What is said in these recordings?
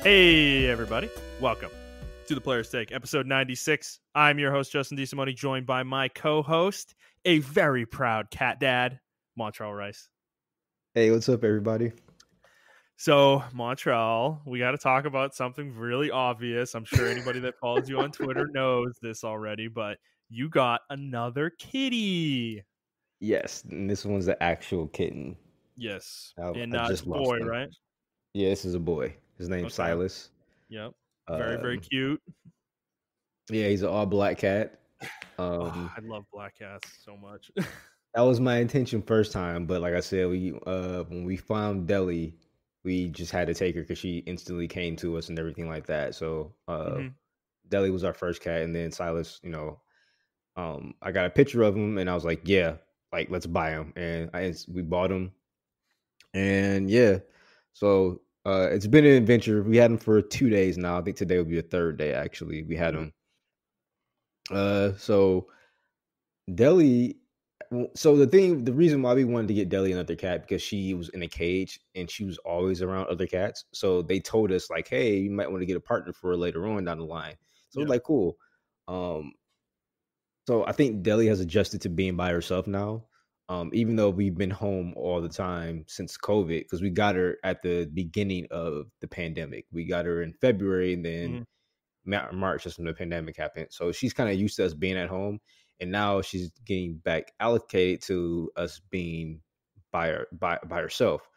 Hey, everybody. Welcome to the Player's Take, episode 96. I'm your host, Justin DeSimone, joined by my co-host, a very proud cat dad, Montrell Rice. Hey, what's up, everybody? So, Montrell, we got to talk about something really obvious. I'm sure anybody that follows you on Twitter knows this already, but you got another kitty. Yes, and this one's the actual kitten. Yes. I And just it's a lost boy, him. right? Yeah, this is a boy. His name's Okay. Silas. Yep. Very, very cute. Yeah, he's an all-black cat. I love black cats so much. That was my intention first time, but like I said, we when we found Deli, we just had to take her because she instantly came to us and everything like that. So Deli was our first cat, and then Silas, I got a picture of him, and I was like, yeah, like let's buy him, and we bought him, and yeah, so it's been an adventure. We had him for 2 days now. I think today will be the third day. Actually, we had him. So Deli. So the reason why we wanted to get Deli another cat because she was in a cage and she was always around other cats. So they told us like, hey, you might want to get a partner for her later on down the line. So we're like, cool. So I think Deli has adjusted to being by herself now. Even though we've been home all the time since COVID, because we got her at the beginning of the pandemic. We got her in February, and then March, just when the pandemic happened. So she's kind of used to us being at home, and now she's getting back allocated to us being by herself.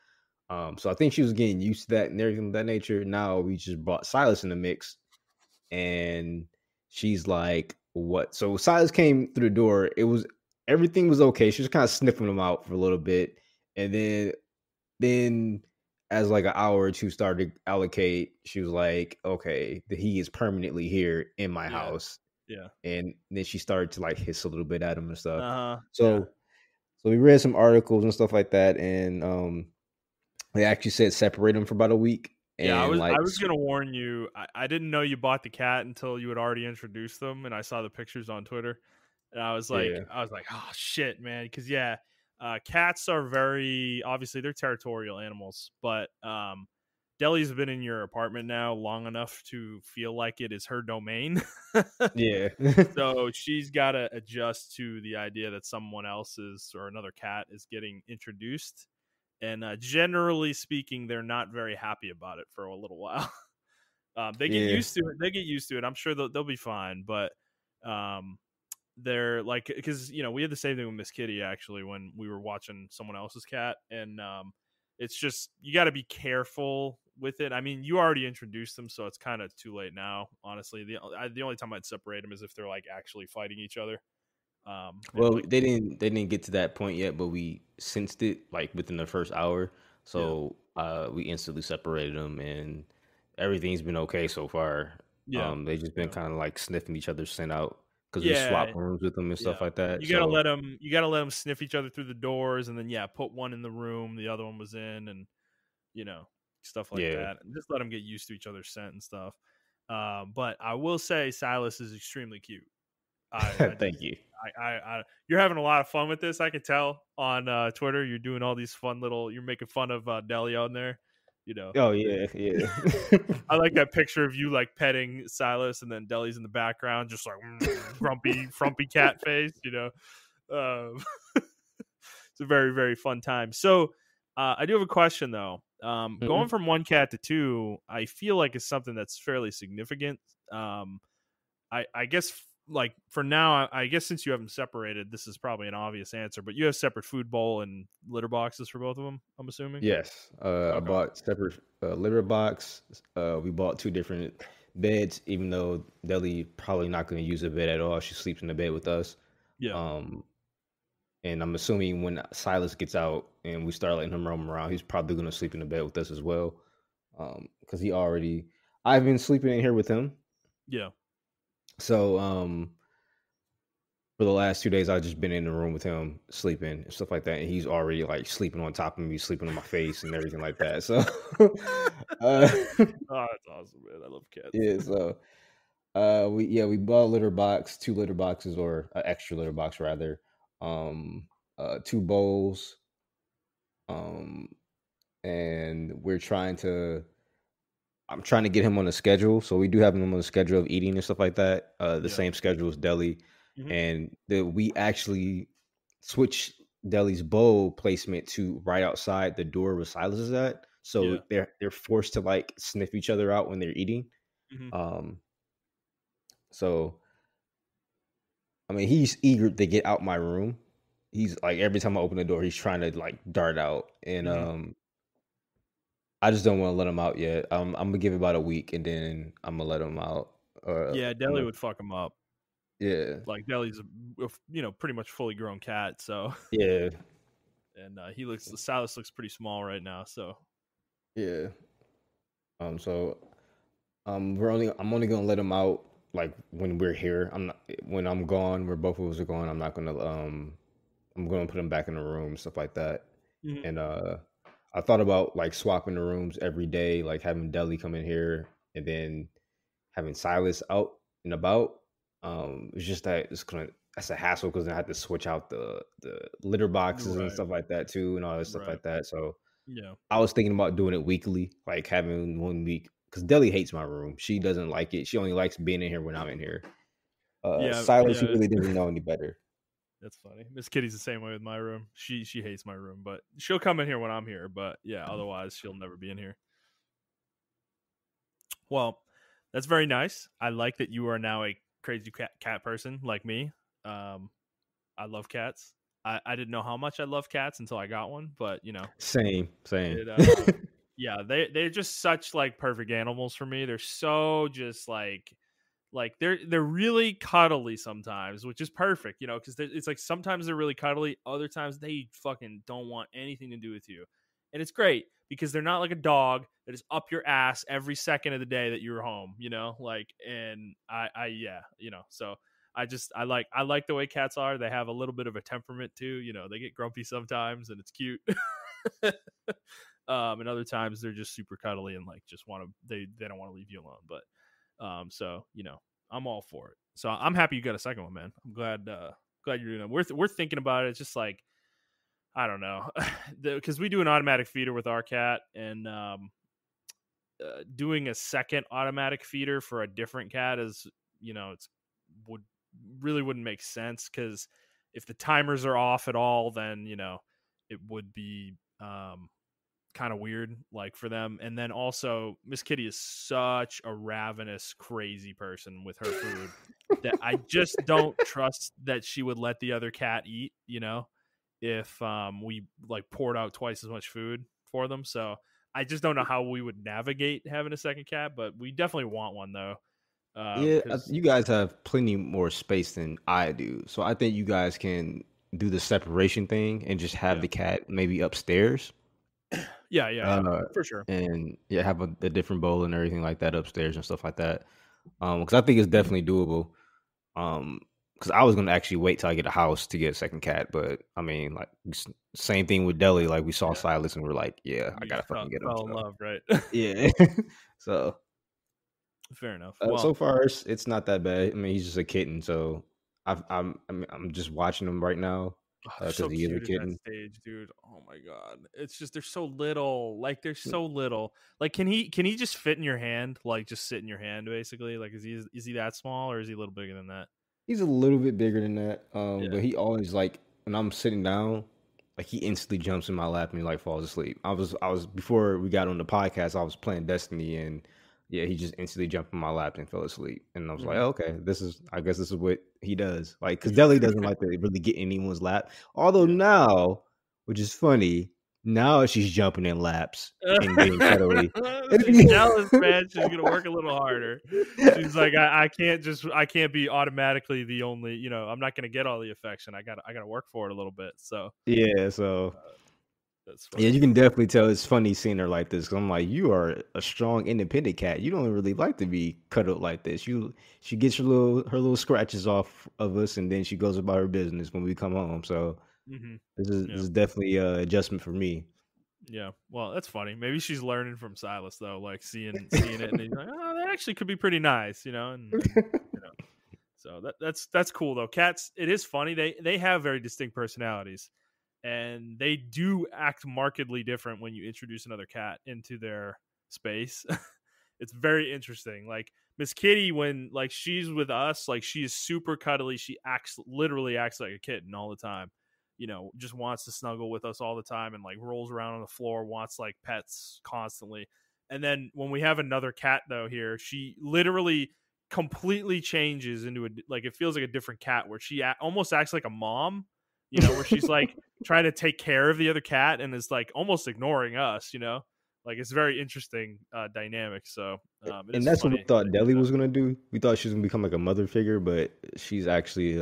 So I think she was getting used to that and everything of that nature. Now we just brought Silas in the mix, and she's like, what? So Silas came through the door. Everything was okay. She was kind of sniffing him out for a little bit. And then as like an hour or two started to allocate, she was like, okay, he is permanently here in my house. Yeah. And then she started to like hiss a little bit at him and stuff. So So we read some articles and stuff like that. And they actually said separate them for about a week. Yeah, And I was gonna warn you. I didn't know you bought the cat until you had already introduced them, and I saw the pictures on Twitter, and I was like, oh shit, man, because cats are very obviously they're territorial animals, but Deli's been in your apartment now long enough to feel like it is her domain. Yeah. So she's got to adjust to the idea that someone else's or another cat is getting introduced. And generally speaking, they're not very happy about it for a little while. They get used to it. They get used to it. I'm sure they'll be fine. But they're like, because we had the same thing with Miss Kitty actually when we were watching someone else's cat, and it's just you got to be careful with it. I mean, you already introduced them, so it's kind of too late now. Honestly, the only time I'd separate them is if they're like actually fighting each other. Well, they didn't get to that point yet, but we sensed it like within the first hour. So we instantly separated them, and everything's been okay so far. They just been kind of like sniffing each other's scent out because we swap rooms with them and stuff like that. You gotta let them sniff each other through the doors, and then put one in the room the other one was in, and stuff like that. And just let them get used to each other's scent and stuff. But I will say Silas is extremely cute. Thank you. You're having a lot of fun with this. I can tell on Twitter. You're doing all these fun you're making fun of Deli on there. Oh yeah. I like that picture of you like petting Silas, and then Deli's in the background, just like frumpy cat face. It's a very, very fun time. So I do have a question though. Going from one cat to two, I feel like it's something that's fairly significant. I guess. Like for now, I guess since you have them separated, this is probably an obvious answer, but you have separate food bowl and litter boxes for both of them, I'm assuming? Yes. I bought separate litter box. We bought 2 different beds, even though Deli probably not going to use a bed at all. She sleeps in the bed with us. Yeah. And I'm assuming when Silas gets out and we start letting him roam around, he's probably going to sleep in the bed with us as well. Because I've been sleeping in here with him. Yeah. So, for the last 2 days, I've just been in the room with him sleeping and stuff like that. And he's already like sleeping on top of me, sleeping on my face and everything like that. So, that's awesome, man. I love cats. Yeah. So, we bought a litter box, 2 litter boxes, or an extra litter box rather. 2 bowls. And we're trying to I'm trying to get him on a schedule. So we do have him on a schedule of eating and stuff like that. The Yeah. same schedule as Deli, Hmm. and we actually switched Deli's bowl placement to right outside the door where Silas is at. So Yeah. they're forced to like sniff each other out when they're eating. Hmm. Um, so I mean, he's eager to get out my room. He's like every time I open the door, he's trying to like dart out, and Hmm. I just don't want to let him out yet. I'm gonna give it about a week, and then I'm gonna let him out. Yeah, I'm Deli gonna, would fuck him up. yeah, Like Deli's pretty much fully grown cat. So, yeah, and Silas looks pretty small right now. So, yeah. So I'm only gonna let him out like when we're here. I'm not when I'm gone, where both of us are gone. I'm not gonna I'm gonna put him back in the room, stuff like that. mhm. And I thought about like swapping the rooms every day, like having Deli come in here and then having Silas out and about. It's just that that's a hassle because I have to switch out the litter boxes and Right, stuff like that too, and all this stuff right. like that. So Yeah, I was thinking about doing it weekly, like having 1 week because Deli hates my room. She doesn't like it. She only likes being in here when I'm in here. yeah, Silas, he yeah. really doesn't know any better. That's funny. Miss Kitty's the same way with my room. She hates my room, but she'll come in here when I'm here. But yeah, otherwise she'll never be in here. Well, that's very nice. I like that you are now a crazy cat person like me. Um, I love cats. I didn't know how much I love cats until I got one, but Same, same. it yeah, they're just such like perfect animals for me. They're so just like they're really cuddly sometimes, which is perfect, because it's like sometimes they're really cuddly, other times they fucking don't want anything to do with you, and it's great because they're not like a dog that is up your ass every second of the day that you're home, like, and I yeah, so I like the way cats are. They have a little bit of a temperament too, they get grumpy sometimes, and it's cute. And other times they're just super cuddly and like just want to they don't want to leave you alone, but so I'm all for it. So I'm happy you got a second one, man. I'm glad you're doing it. We're thinking about it. It's just like I don't know, because we do an automatic feeder with our cat, and doing a second automatic feeder for a different cat is it's would really wouldn't make sense, because if the timers are off at all, then it would be kind of weird like for them. And then also Miss Kitty is such a ravenous crazy person with her food that I just don't trust that she would let the other cat eat, if we like poured out twice as much food for them. So I just don't know how we would navigate having a second cat, but we definitely want one though. Yeah, Because you guys have plenty more space than I do, so I think you guys can do the separation thing and just have yeah, the cat maybe upstairs. yeah, Uh, for sure. and yeah, have a different bowl and everything like that upstairs and stuff like that. Because I think it's definitely doable. Because I was gonna actually wait till I get a house to get a second cat, but I mean, like same thing with Deli. Like we saw Yeah, Silas and we're like, yeah, I you gotta just fucking get him. fell in So love, right? yeah, so Fair enough. so Well, far it's not that bad. I mean, he's just a kitten, so I'm just watching him right now oh, they're because so he is a cute at that kitten. stage, dude. Oh my god. It's just they're so little. Like they're so little. Like can he just fit in your hand? Like just sit in your hand basically? Like is he that small, or is he a little bigger than that? He's a little bit bigger than that, Yeah. but he always like when I'm sitting down, like he instantly jumps in my lap and he like falls asleep. I was before we got on the podcast, I was playing Destiny and yeah, he just instantly jumped in my lap and fell asleep. And I was like, Mhm. oh, okay, I guess this is what he does. Like, because Deli doesn't like to really get in anyone's lap. Although Yeah. now, which is funny, now she's jumping in laps and being cuddly. She's jealous, man. She's gonna work a little harder. She's like, I can't be automatically the only. I'm not gonna get all the affection. I gotta work for it a little bit. So Yeah, so that's yeah, funny. you can definitely tell it's funny seeing her like this. 'Cause I'm like, you are a strong, independent cat. You don't really like to be cuddled like this. She gets her little scratches off of us, and then she goes about her business when we come home. So Hmm. this Yeah, is definitely a adjustment for me. yeah. Well, that's funny. Maybe she's learning from Silas though, like seeing it, and then he's like, oh, that actually could be pretty nice, and so that's cool though. Cats, it is funny. They have very distinct personalities, and they do act markedly different when you introduce another cat into their space. It's very interesting. Like Miss Kitty, when like she's with us, like she is super cuddly. She literally acts like a kitten all the time. Just wants to snuggle with us all the time and like rolls around on the floor, wants like pets constantly. And then when we have another cat though here, she literally completely changes into like it feels like a different cat where she almost acts like a mom, where she's like trying to take care of the other cat and is like almost ignoring us, like it's very interesting dynamic. So it And is that's what we funny. thought Deli was gonna do. We thought she was gonna become like a mother figure, but she's actually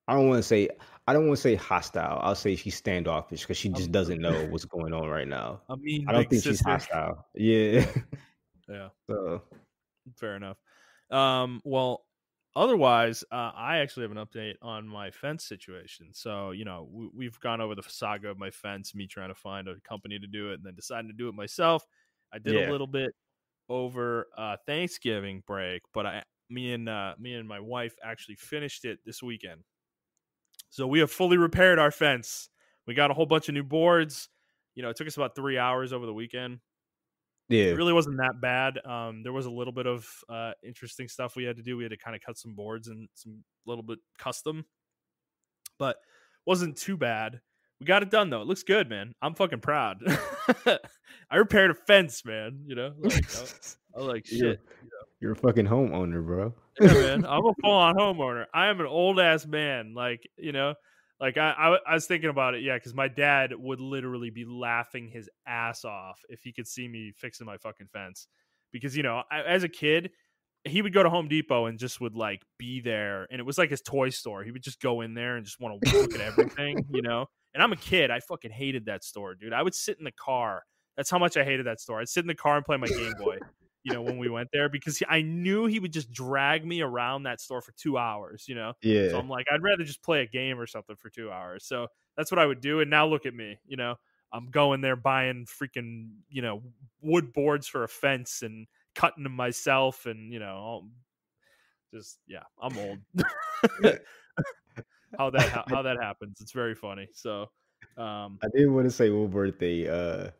I don't want to say hostile. I'll say she's standoffish because she just Um, doesn't know what's going on right now. I mean, I don't big think she's sister. hostile. Yeah. Yeah, So fair enough. Well, otherwise, I actually have an update on my fence situation. So, we've gone over the saga of my fence, me trying to find a company to do it, and then deciding to do it myself. I did a yeah. little bit over Thanksgiving break, but me and my wife actually finished it this weekend. So we have fully repaired our fence. We got a whole bunch of new boards. It took us about 3 hours over the weekend. It Yeah. really wasn't that bad. There was a little bit of interesting stuff we had to do. We had to kind of cut some boards and some little bit custom, but wasn't too bad. We got it done though. It looks good, man. I'm fucking proud. I repaired a fence, man. Like I was like You're shit. you're a fucking homeowner, bro. Yeah, man. I'm a full-on homeowner. I am an old-ass man. Like, like I was thinking about it, yeah, because my dad would literally be laughing his ass off if he could see me fixing my fucking fence. Because, as a kid, he would go to Home Depot and just would, like, be there, and it was like his toy store. He would just go in there and just want to look at everything, And I'm a kid. I fucking hated that store, dude. I would sit in the car. That's how much I hated that store. I'd sit in the car and play my Game Boy. When we went there, because I knew he would just drag me around that store for 2 hours, So Yeah. I'm like, I'd rather just play a game or something for 2 hours. So that's what I would do. And now look at me, I'm going there buying freaking, wood boards for a fence and cutting them myself. And, I'm old. how that happens. It's very funny. So, I did want to say one birthday.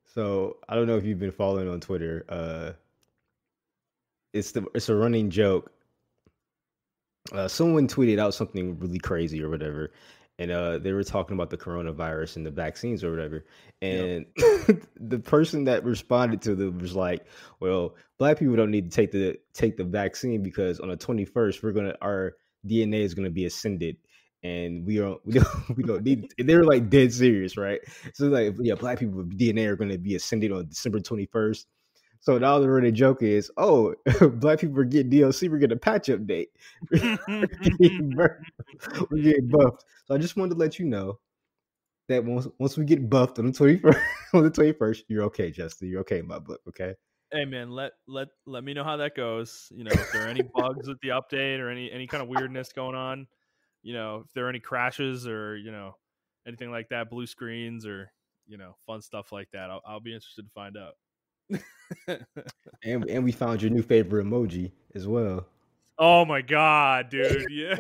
So I don't know if you've been following on Twitter. It's a running joke. Someone tweeted out something really crazy or whatever, and they were talking about the coronavirus and the vaccines or whatever. And the person that responded to them was like, "Well, Black people don't need to take the vaccine because on the 21st our DNA is gonna be ascended." And we don't need. And they were like dead serious, right? So like, yeah, Black people DNA are going to be ascended on December 21st. So now the running joke is, oh, Black people are getting DLC. We're getting a patch update. We're getting buffed. So I just wanted to let you know that once we get buffed on the 21st, you're okay, Justin. You're okay in my book. Okay. Hey man, let me know how that goes. If there are any bugs with the update or any kind of weirdness going on. If there are any crashes or, anything like that, blue screens or, fun stuff like that, I'll be interested to find out. And we found your new favorite emoji as well. Oh my God, dude. Yeah.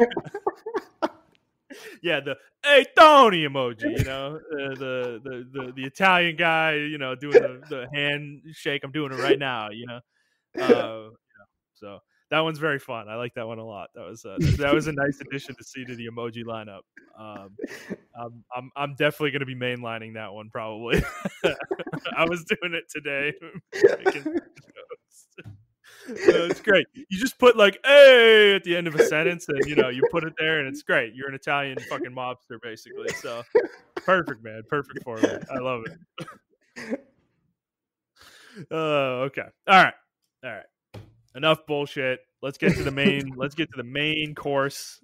Yeah. The, hey, Tony emoji, the Italian guy, doing the handshake. I'm doing it right now, so that one's very fun. I like that one a lot. That was a nice addition to see to the emoji lineup. I'm definitely going to be mainlining that one probably. I was doing it today. It's great. You just put like "hey" at the end of a sentence, and you put it there, and it's great. You're an Italian fucking mobster, basically. So perfect, man. Perfect for me. I love it. Okay. All right. Enough bullshit. Let's get to the main. Let's get to the main course.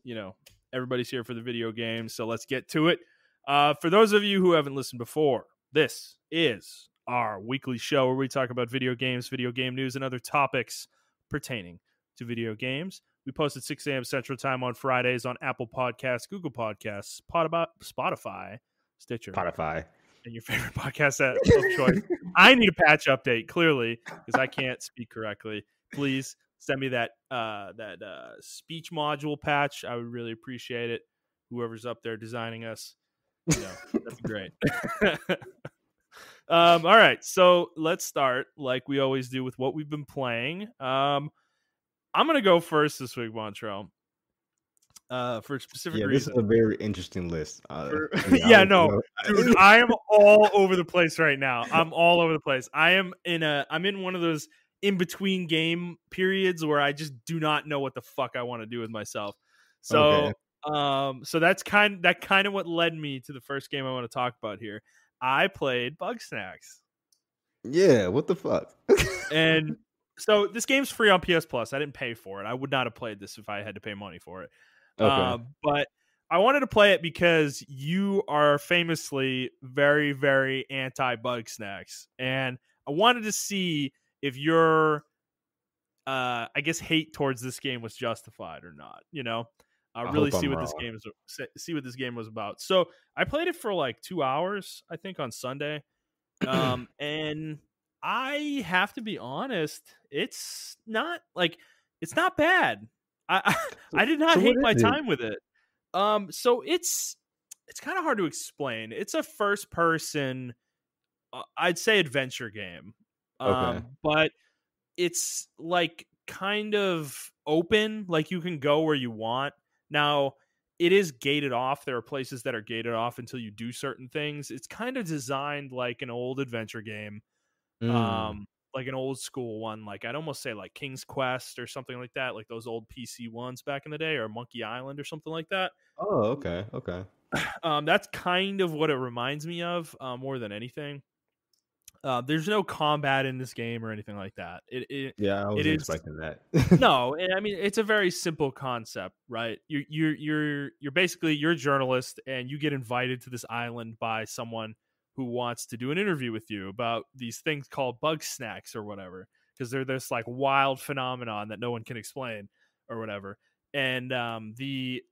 Everybody's here for the video games, so let's get to it. For those of you who haven't listened before, this is our weekly show where we talk about video games, video game news, and other topics pertaining to video games. We post at 6 a.m. Central Time on Fridays on Apple Podcasts, Google Podcasts, Spotify, Stitcher, Spotify, and your favorite podcast app of choice. I need a patch update, clearly, because I can't speak correctly. Please send me that speech module patch. I would really appreciate it. Whoever's up there designing us, that's great. All right, so let's start like we always do with what we've been playing. I'm gonna go first this week, Montrell. For a specific Yeah, this is reason. a very interesting list. Yeah, I Yeah, don't no, know. dude, I am all over the place right now. I'm all over the place. I'm in one of those in between game periods where I just do not know what the fuck I want to do with myself. Okay. So, so that's kind of what led me to the first game I want to talk about here. I played Bug Snacks. Yeah, what the fuck? And so this game's free on PS Plus. I didn't pay for it. I would not have played this if I had to pay money for it. Okay. But I wanted to play it because you are famously very, very anti Bug Snacks, and I wanted to see if your, I guess, hate towards this game was justified or not. I Really hope see I'm what this wrong. game is. See what this game was about. So I played it for like 2 hours, I think, on Sunday. And I have to be honest, it's not bad. I So, I did not so what hate is my it? time with it. So it's kind of hard to explain. It's a first person, I'd say, adventure game. Okay. But it's like kind of open, like you can go where you want. Now, it is gated off. There are places that are gated off until you do certain things. It's kind of designed like an old adventure game, Mm. like an old school one. Like I'd almost say like King's Quest or something like that, like those old PC ones back in the day, or Monkey Island or something like that. Oh, okay. Okay. That's kind of what it reminds me of, more than anything. There's no combat in this game or anything like that. Yeah, I It wasn't is expecting that. no, and I mean it's a very simple concept, right? You're basically you're a journalist and you get invited to this island by someone who wants to do an interview with you about these things called bug snacks or whatever, because they're this like wild phenomenon that no one can explain or whatever. And the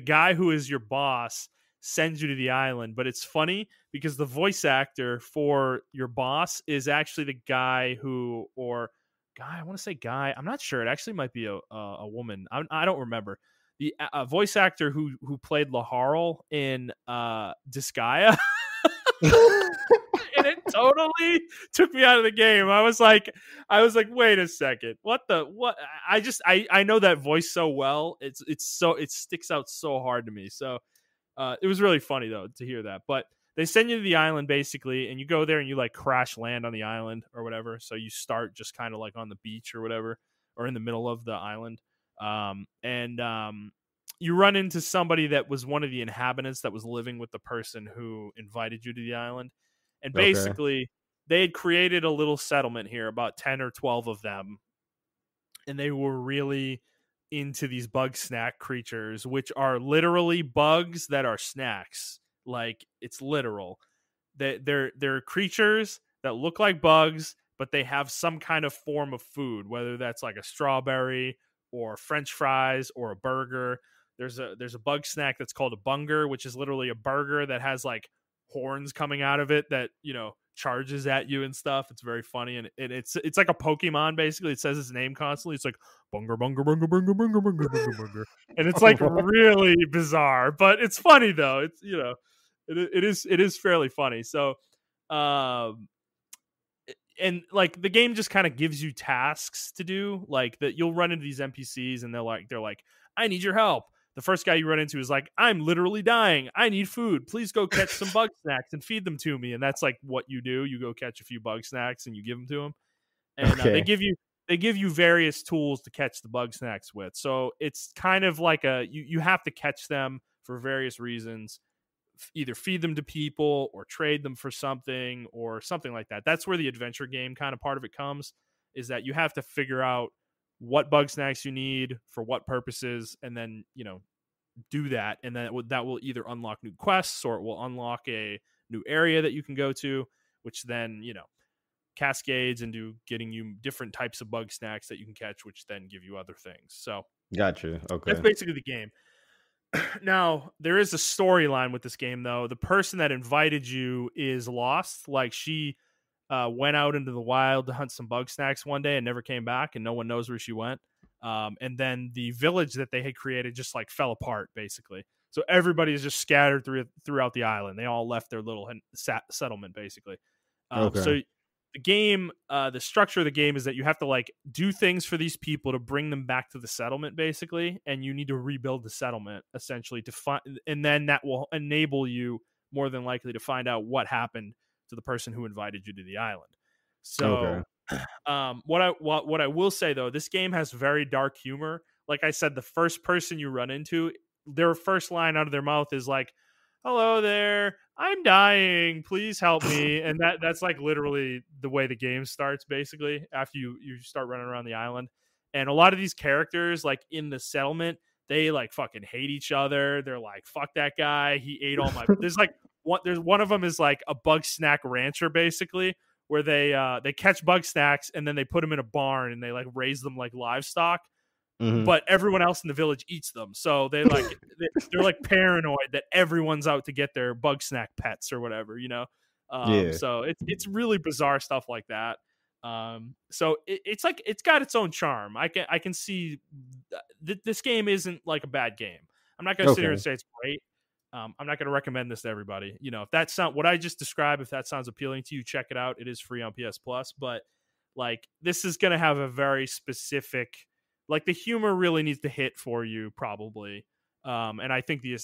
guy who is your boss sends you to the island, but it's funny because the voice actor for your boss is actually the guy who or guy. I want to say guy. I'm not sure. It actually might be a woman. I don't remember. The voice actor who played Laharl in Disgaea, and it totally took me out of the game. I was like, wait a second, what the what? I know that voice so well. It sticks out so hard to me. So it was really funny though to hear that. But they send you to the island basically, and you go there and you like crash land on the island or whatever. So you start just kind of like on the beach or whatever, or in the middle of the island. And You run into somebody that was one of the inhabitants that was living with the person who invited you to the island. And Okay. basically, they had created a little settlement here, about 10 or 12 of them, and they were really into these bug snack creatures, which are literally bugs that are snacks. Like it's literal. They're creatures that look like bugs, but they have some kind of form of food, whether that's like a strawberry or French fries or a burger. There's a bug snack that's called a bunger, which is literally a burger that has like horns coming out of it that charges at you and stuff. It's very funny, and it's like a Pokemon basically. It says its name constantly. It's like bunger bunger bunger bunger bunger bunger bunger bunger, and it's like really bizarre, but it's funny though. It's it is fairly funny. So, um, and like the game just kind of gives you tasks to do, like that you'll run into these NPCs and they're like, I need your help. The first guy you run into is like, I'm literally dying. I need food. Please go catch some bug snacks and feed them to me. And that's like what you do. You go catch a few bug snacks and you give them to them. And Okay. they give you various tools to catch the bug snacks with. So it's kind of like you have to catch them for various reasons, either feed them to people or trade them for something or something like that. That's where the adventure game kind of part of it comes, is that you have to figure out what bug snacks you need for what purposes, and then do that, and then that will either unlock new quests or it will unlock a new area that you can go to, which then cascades into getting you different types of bug snacks that you can catch, which then give you other things. So Gotcha. that's Okay. basically the game. Now, there is a storyline with this game, though. The person that invited you is lost. Like, she went out into the wild to hunt some bug snacks one day and never came back, and no one knows where she went. And then the village that they had created just like fell apart, basically. So everybody is just scattered throughout the island. They all left their little settlement basically. Okay. So the game, the structure of the game is that you have to like do things for these people to bring them back to the settlement basically, and you need to rebuild the settlement essentially to find, and then that will enable you more than likely to find out what happened to the person who invited you to the island. Okay. So what I will say though, this game has very dark humor. Like I said, the first person you run into, their first line out of their mouth is like, "Hello there, I'm dying. Please help me." And that's like literally the way the game starts. Basically, after you start running around the island, and a lot of these characters, like in the settlement, they like fucking hate each other. They're like, "Fuck that guy. He ate all my." There's like one of them is like a bug snack rancher, basically, where they catch bug snacks and then they put them in a barn and they like raise them like livestock, Mhm. but everyone else in the village eats them. So they like they're like paranoid that everyone's out to get their bug snack pets or whatever, you know. Yeah. So it's really bizarre stuff like that. So it's like it's got its own charm. I can see this game isn't like a bad game. I'm not going to sit here and Okay. say it's great. I'm not going to recommend this to everybody. You know, if that sound what I just described, if that sounds appealing to you, check it out. It is free on PS Plus, but like this is going to have a very specific, like the humor really needs to hit for you probably. And I think the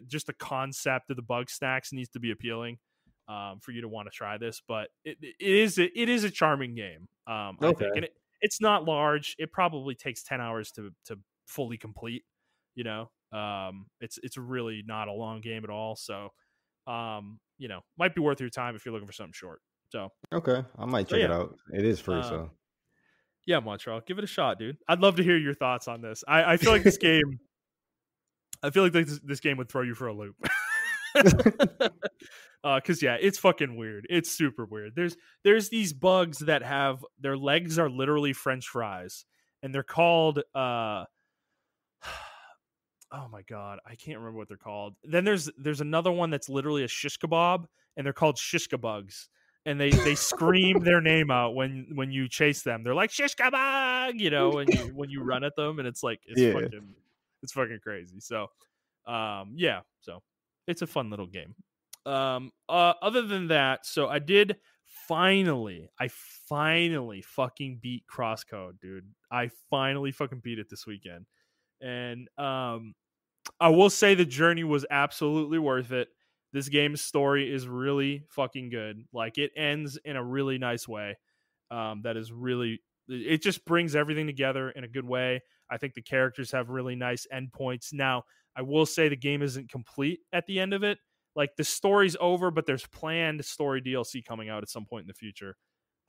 just the concept of the bug snacks needs to be appealing for you to want to try this. But it is a charming game. I think, Okay. and it's not large. It probably takes 10 hours to fully complete. You know, it's really not a long game at all. So, you know, might be worth your time if you're looking for something short. So, Okay. I might so check it yeah, out. It is free, um, so. yeah, Montreal, give it a shot, dude. I'd love to hear your thoughts on this. I feel like this game, I feel like this game would throw you for a loop. Cause yeah, it's fucking weird. It's super weird. There's these bugs that have their legs are literally French fries, and they're called oh my god, I can't remember what they're called. Then there's another one that's literally a shish kebab, and they're called shish kebugs. And they scream their name out when you chase them. They're like shish kebab, you know, when you run at them, and it's like Yeah. it's fucking crazy. So yeah, so it's a fun little game. Other than that, so I finally fucking beat Crosscode, dude. I finally fucking beat it this weekend. And I will say the journey was absolutely worth it. This game's story is really fucking good. Like it ends in a really nice way. That is really, it just brings everything together in a good way. I think the characters have really nice endpoints. Now, I will say the game isn't complete at the end of it. Like the story's over, but there's planned story DLC coming out at some point in the future.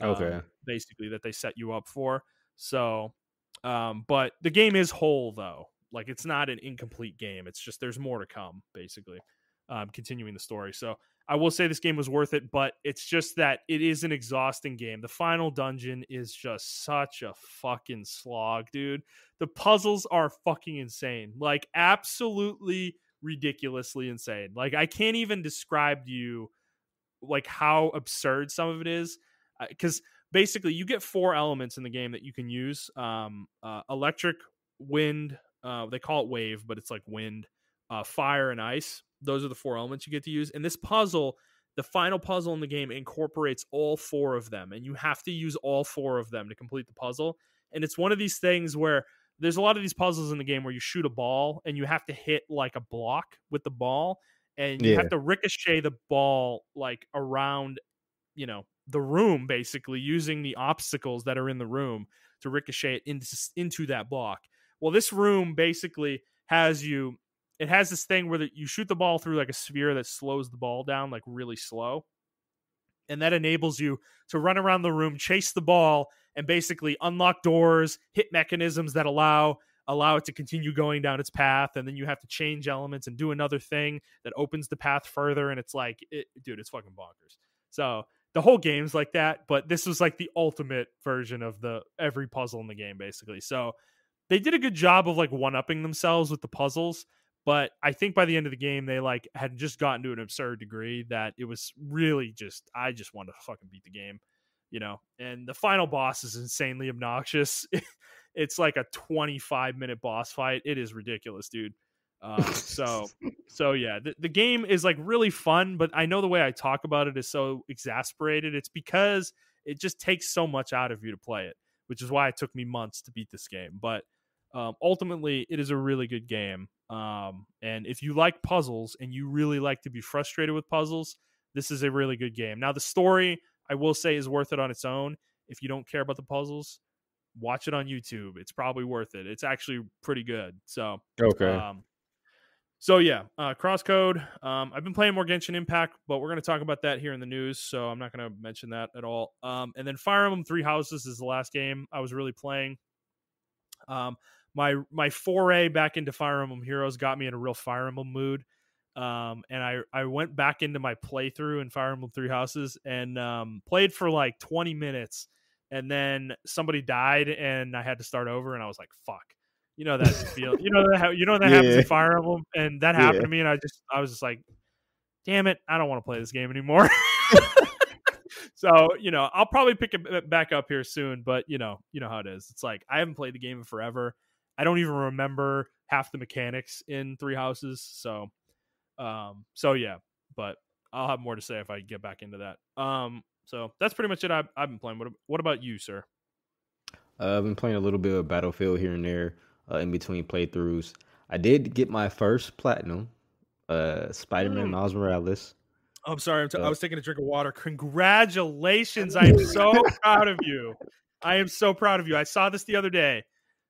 Okay. Basically that they set you up for. So, but the game is whole though. Like it's not an incomplete game. It's just there's more to come, basically. Continuing the story. So I will say this game was worth it, but it's just that it is an exhausting game. The final dungeon is just such a fucking slog, dude. The puzzles are fucking insane. Like absolutely ridiculously insane. Like I can't even describe to you like how absurd some of it is, because basically you get four elements in the game that you can use: electric, wind, they call it wave, but it's like wind, fire, and ice. Those are the four elements you get to use. And this puzzle, the final puzzle in the game, incorporates all four of them, and you have to use all four of them to complete the puzzle. And it's one of these things where there's a lot of these puzzles in the game where you shoot a ball and you have to hit like a block with the ball, and you have Yeah. to ricochet the ball like around, you know, the room, basically using the obstacles that are in the room to ricochet it into that block. Well, this room basically has you, it has this thing where you shoot the ball through like a sphere that slows the ball down like really slow, and that enables you to run around the room, chase the ball, and basically unlock doors, hit mechanisms that allow it to continue going down its path. And then you have to change elements and do another thing that opens the path further. And it's like, dude, it's fucking bonkers. So the whole game's like that, but this was like the ultimate version of the every puzzle in the game, basically. So they did a good job of like one-upping themselves with the puzzles, but I think by the end of the game they like had just gotten to an absurd degree that it was really just, I just wanted to fucking beat the game, you know. And the final boss is insanely obnoxious. It's like a 25-minute boss fight. It is ridiculous, dude. So yeah, the game is like really fun, but I know the way I talk about it is so exasperated. It's because it just takes so much out of you to play it, which is why it took me months to beat this game. But ultimately, it is a really good game. And if you like puzzles and you really like to be frustrated with puzzles, this is a really good game. Now, the story, I will say, is worth it on its own. If you don't care about the puzzles, watch it on YouTube. It's probably worth it. It's actually pretty good. Okay. So yeah, Crosscode. I've been playing more Genshin Impact, but we're going to talk about that here in the news, so I'm not going to mention that at all. And then Fire Emblem Three Houses is the last game I was really playing. My foray back into Fire Emblem Heroes got me in a real Fire Emblem mood. And I went back into my playthrough in Fire Emblem Three Houses and played for like 20 minutes, and then somebody died, and I had to start over, and I was like, "Fuck." You know that feel. That happens Yeah. in Fire Emblem, and that Yeah. happened to me, and I was just like, "Damn it, I don't want to play this game anymore." So I'll probably pick it back up here soon, but you know how it is. It's like I haven't played the game in forever. I don't even remember half the mechanics in Three Houses, so yeah. But I'll have more to say if I get back into that. So that's pretty much it. I've been playing. What about you, sir? I've been playing a little bit of Battlefield here and there in between playthroughs. I did get my first platinum, Spider-Man Mm. Miles Morales. I'm sorry. I Uh, was taking a drink of water. Congratulations. I am so proud of you. I am so proud of you. I saw this the other day.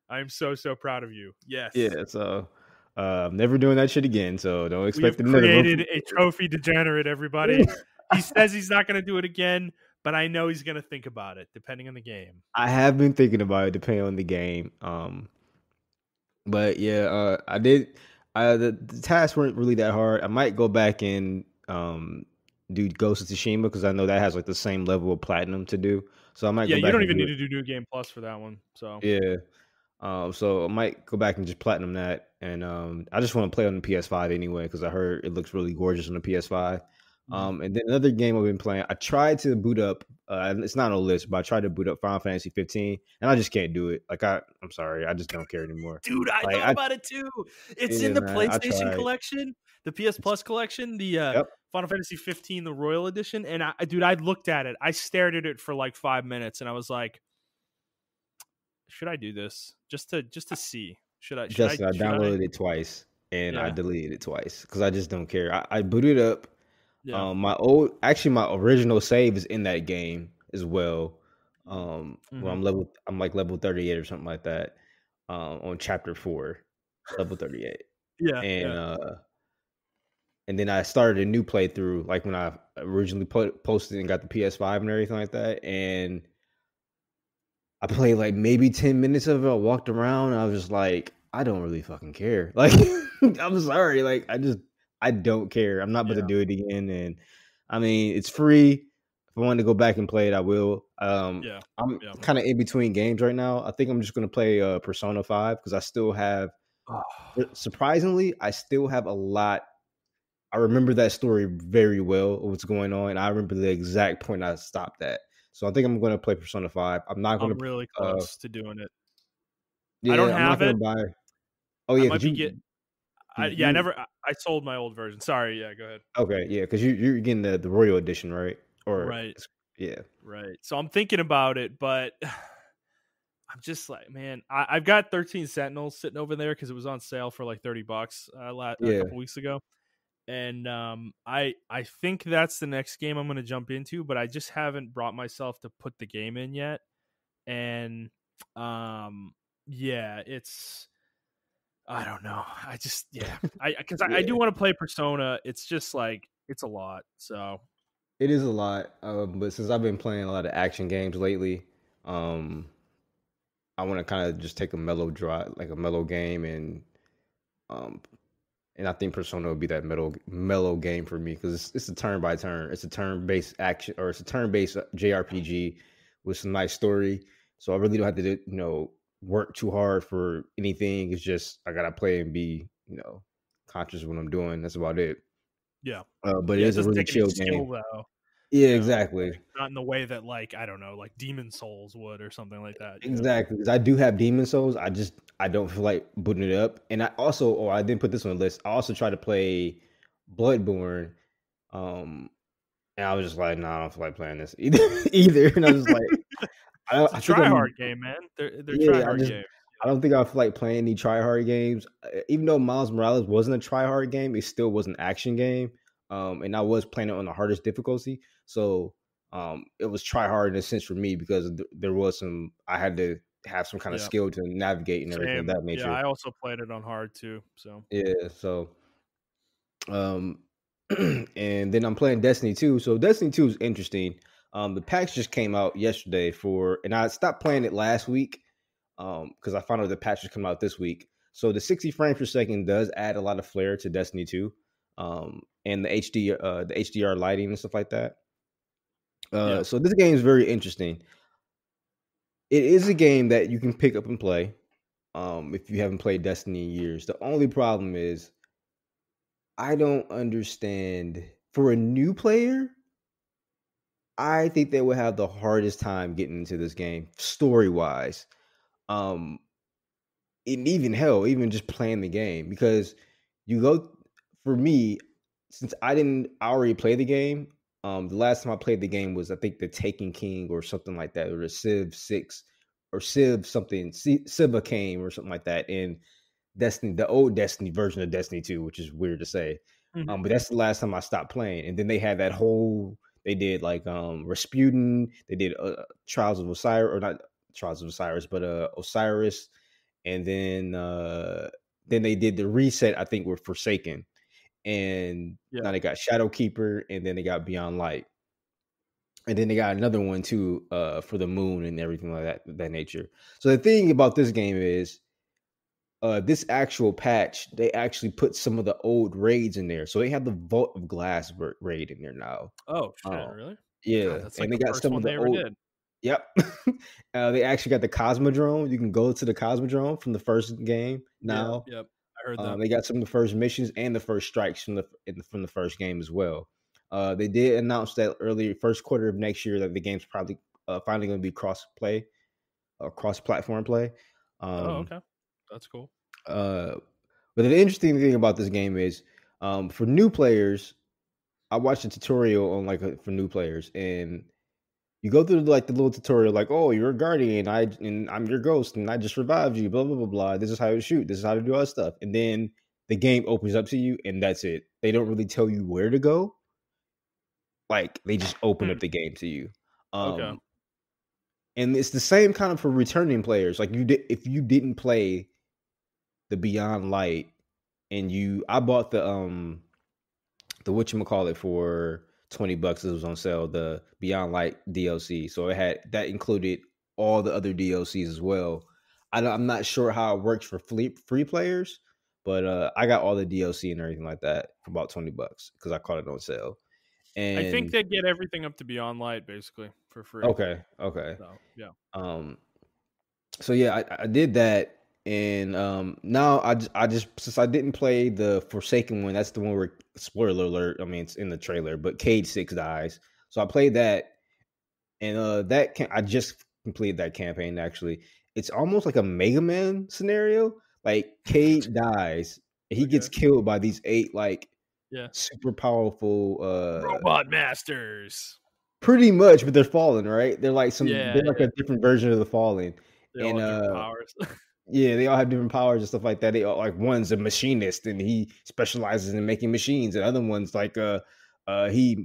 I am so proud of you. Yes. yeah, so I'm never doing that shit again. So don't We have expect another one. created a trophy degenerate, everybody. He says he's not going to do it again, but I know he's going to think about it, depending on the game. I have been thinking about it, depending on the game. But yeah, I did. The tasks weren't really that hard. I might go back and do Ghost of Tsushima because I know that has like the same level of platinum to do. So I might Yeah, go you back don't and even do need it. to do New Game Plus for that one. So Yeah. So I might go back and just platinum that, and I just want to play on the PS5 anyway because I heard it looks really gorgeous on the PS5. Mhm. And then another game I've been playing, I tried to boot up. It's not on the list, but I tried to boot up Final Fantasy 15, and I just can't do it. Like I'm sorry, I just don't care anymore. Dude, I Like thought about it too. It's in yeah, the man, I PlayStation tried. collection, the PS Plus collection, the Yep. Final Fantasy 15, the Royal Edition. And I looked at it. I stared at it for like 5 minutes, and I was like, should I do this just to see? Should I? Should I? Justin, I Should I? downloaded it twice and I Yeah, deleted it twice because I just don't care. I booted up. yeah. My original save is in that game as well. Where Hmm. I'm like level 38 or something like that. On chapter 4, level 38. Yeah, And yeah. and then I started a new playthrough like when I originally posted and got the PS5 and everything like that. And I played like maybe 10 minutes of it. I walked around and I was just like, I don't really fucking care. Like, I'm sorry. Like, I don't care. I'm not about to Yeah, do it again. And I mean, it's free. If I want to go back and play it, I will. yeah, I'm yeah. kind of in between games right now. I think I'm just going to play Persona 5 because I still have, surprisingly, I still have a lot. I remember that story very well, what's going on. I remember the exact point I stopped at. So I think I'm going to play Persona 5. I'm not going I'm really to close to doing it. I don't yeah, I'm not have gonna it. buy. Oh I yeah, might because be yeah, I you never. I sold my old version. Sorry. Yeah, go ahead. okay, yeah, because you're getting the Royal Edition, right? Or Right, yeah, right. So I'm thinking about it, but I'm just like, man, I've got 13 Sentinels sitting over there because it was on sale for like $30 a yeah. couple weeks ago, and I think that's the next game I'm going to jump into, but I just haven't brought myself to put the game in yet, and yeah, it's I don't know. I just yeah, I because I do Yeah, want to play Persona. It's just like it's a lot. So it is a lot. But since I've been playing a lot of action games lately, um, I want to kind of just take a mellow drive, like a mellow game, um, and I think Persona would be that mellow game for me because it's a turn by turn. It's a turn based action, or it's a turn based JRPG with some nice story. So I really don't have to work too hard for anything. It's just I gotta play and be conscious of what I'm doing. That's about it. yeah, But it yeah. It is a doesn't really take any chill skill game. though. Yeah, you know, exactly. not in the way that like I don't know, like Demon Souls would or something like that. You know. Exactly, because I do have Demon Souls. I don't feel like booting it up, and I also, or I didn't put this on the list. I also tried to play Bloodborne, um, and I was just like, nah, I don't feel like playing this either. either, and I was just like, It's a I think try hard I'm, game, man. They're try yeah, hard games. I don't think I feel like playing any try hard games. Even though Miles Morales wasn't a try hard game, it still was an action game, and I was playing it on the hardest difficulty, so it was try hard in a sense for me because there was some I had to have some kind of Yeah. skill to navigate and everything of Same. that Yeah, nature. I also played it on hard too. So Yeah, so um and then I'm playing Destiny 2. So Destiny 2 is interesting. The patch just came out yesterday for and I stopped playing it last week because I found out the patch is coming out this week. So the 60 frames per second does add a lot of flair to Destiny 2. And the HDR lighting and stuff like that. yeah. So this game is very interesting. It is a game that you can pick up and play if you haven't played Destiny in years. The only problem is I don't understand for a new player. I think they would have the hardest time getting into this game story wise. Um, and even hell, even just playing the game because you go for me since I already play the game. The last time I played the game was I think the Taken King or something like that, or the Civ 6 or Civ something, Civ came or something like that. And Destiny, the old Destiny version of Destiny 2, which is weird to say. Mhm. But that's the last time I stopped playing. And then they had that whole they did like Rasputin, they did Trials of Osiris or not Trials of Osiris, but Osiris, and then they did the reset, I think, with Forsaken. And Yeah. now they got Shadowkeeper and then they got Beyond Light. And then they got another one too, for the moon and everything like that nature. So the thing about this game is this actual patch, they actually put some of the old raids in there. So they have the Vault of Glass raid in there now. Oh shit! Oh, Really? God, yeah, that's like and they the got first some one of the they ever old. did. Yep, they actually got the Cosmodrome. You can go to the Cosmodrome from the first game Yeah. now. Yep. I heard that. They got some of the first missions and the first strikes from the first game as well. They did announce that earlier first quarter of next year that the game's probably finally going to be cross play, cross platform play. Oh, Um, okay. That's cool. uh, but the interesting thing about this game is, for new players, I watched a tutorial on for new players, and you go through like the little tutorial, like, oh, you're a guardian, and I'm your ghost, and I just revived you, blah blah blah blah. This is how to shoot. This is how to do all this stuff, and then the game opens up to you, and that's it. They don't really tell you where to go. Like they just open Hmm. up the game to you. Okay. Um, and it's the same kind of for returning players. Like if you didn't play the Beyond Light, and I bought the whatchamacallit for $20. It was on sale, the Beyond Light DLC. So it had that included all the other DLCs as well. I'm not sure how it works for free players, but I got all the DLC and everything like that for about $20 because I caught it on sale. I think And they get everything up to Beyond Light basically for free. okay. So yeah. Um, so yeah, I did that, and now I just since I didn't play the Forsaken one, that's the one where spoiler alert. I mean, it's in the trailer, but Cade 6 dies. So I played that, and I just completed that campaign. Actually, it's almost like a Mega Man scenario. Like Cade dies, and he gets Okay. killed by these 8 like Yeah. super powerful Robot Masters. pretty much, but they're fallen, right? Yeah. They're like Yeah. a different version of the fallen. They all And have different powers. yeah, they all have different powers and stuff like that. They all like one's a machinist and he specializes in making machines, and other one's like he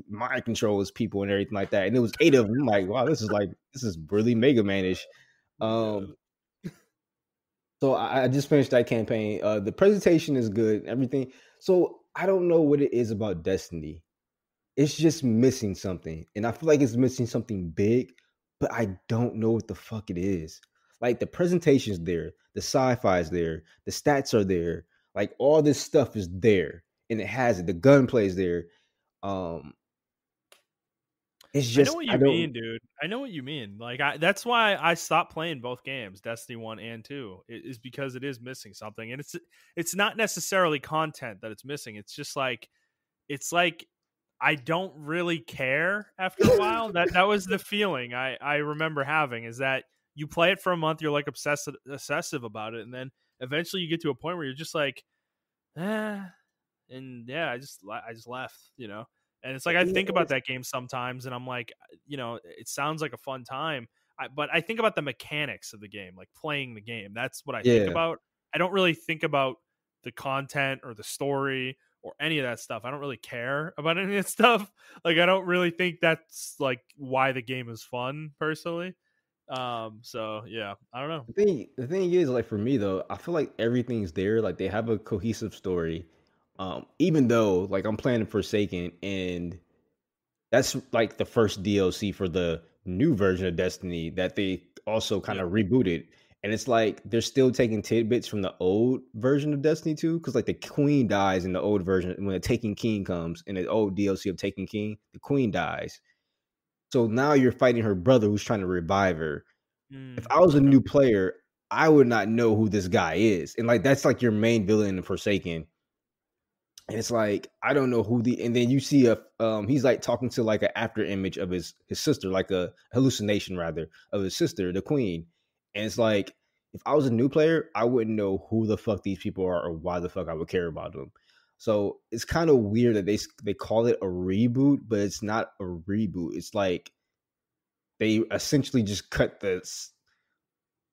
mind controls people and everything like that. And there was 8 of them. I'm like, wow, this is really Mega Manish. Oh my god. Um, so I just finished that campaign. The presentation is good, everything. So I don't know what it is about Destiny. It's just missing something. And I feel like it's missing something big, but I don't know what the fuck it is. Like the presentation's there, the sci-fi is there, the stats are there, like all this stuff is there, and it has it. The gunplay is there. Um, it's I know just what I you don't mean, dude. I know what you mean. Like, that's why I stopped playing both games, Destiny 1 and 2, is because it is missing something. And it's not necessarily content that it's missing. It's just like, it's like I don't really care after a while. That was the feeling I remember having, is that you play it for a month, you're like obsessive about it, and then eventually you get to a point where you're just like, eh, and yeah, I just left, you know. And it's like I think about that game sometimes, and I'm like, you know, it sounds like a fun time, but I think about the mechanics of the game, like playing the game. That's what I think Yeah. about. I don't really think about the content or the story or any of that stuff. I don't really care about any of that stuff. Like I don't really think that's like why the game is fun personally. So yeah, I don't know. The thing is, like for me though, I feel like everything's there. Like they have a cohesive story. Even though like I'm playing Forsaken, and that's like the first DLC for the new version of Destiny that they also kind Yeah. of rebooted. And it's like they're still taking tidbits from the old version of Destiny 2, because like the queen dies in the old version when the Taken King comes in the old DLC of Taken King, the queen dies. So now you're fighting her brother who's trying to revive her. If I was a Okay. new player, I would not know who this guy is. And like that's like your main villain in Forsaken. And it's like I don't know who the, and then you see a he's like talking to like an after image of his sister, like a hallucination rather of his sister, the queen. And it's like if I was a new player, I wouldn't know who the fuck these people are or why the fuck I would care about them. So it's kind of weird that they call it a reboot, but it's not a reboot. It's like they essentially just cut this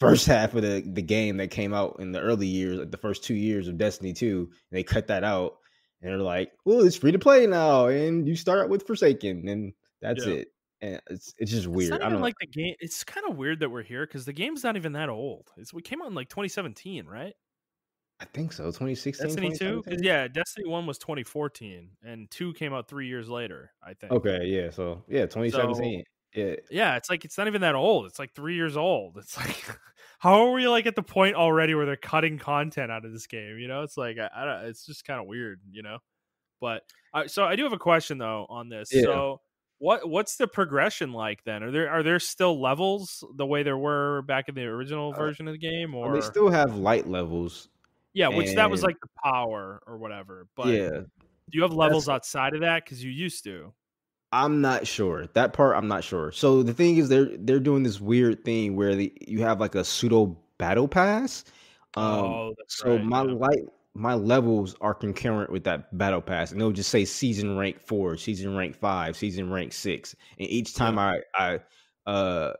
first half of the game that came out in the early years, like the first 2 years of Destiny 2, and they cut that out. And they're like, well, it's free to play now, and you start out with Forsaken, and that's Yeah. it. And it's just It's weird. not I even don't. like the game. It's kind of weird that we're here because the game's not even that old. We came out in like 2017, right? I think so. 2016, Destiny 2? Because 2017. yeah, Destiny 1 was 2014 and 2 came out 3 years later, I think. Okay, yeah. So yeah, So 2017. Yeah, yeah, it's like it's not even that old. It's like 3 years old. It's like how are we like at the point already where they're cutting content out of this game? You know, it's like I don't. It's just kind of weird, you know. But so I do have a question though on this. yeah. So what's the progression like then? Are there still levels the way there were back in the original Uh, version of the game, they or still have light levels, yeah, which that was and like the power or whatever. But yeah, do you have that's levels outside of that because you used to? I'm not sure. That part I'm not sure. So the thing is they're doing this weird thing where you have like a pseudo battle pass. Oh, that's So right. Yeah. my levels are concurrent with that battle pass, and it'll just say season rank 4, season rank 5, season rank 6. And Yeah. uh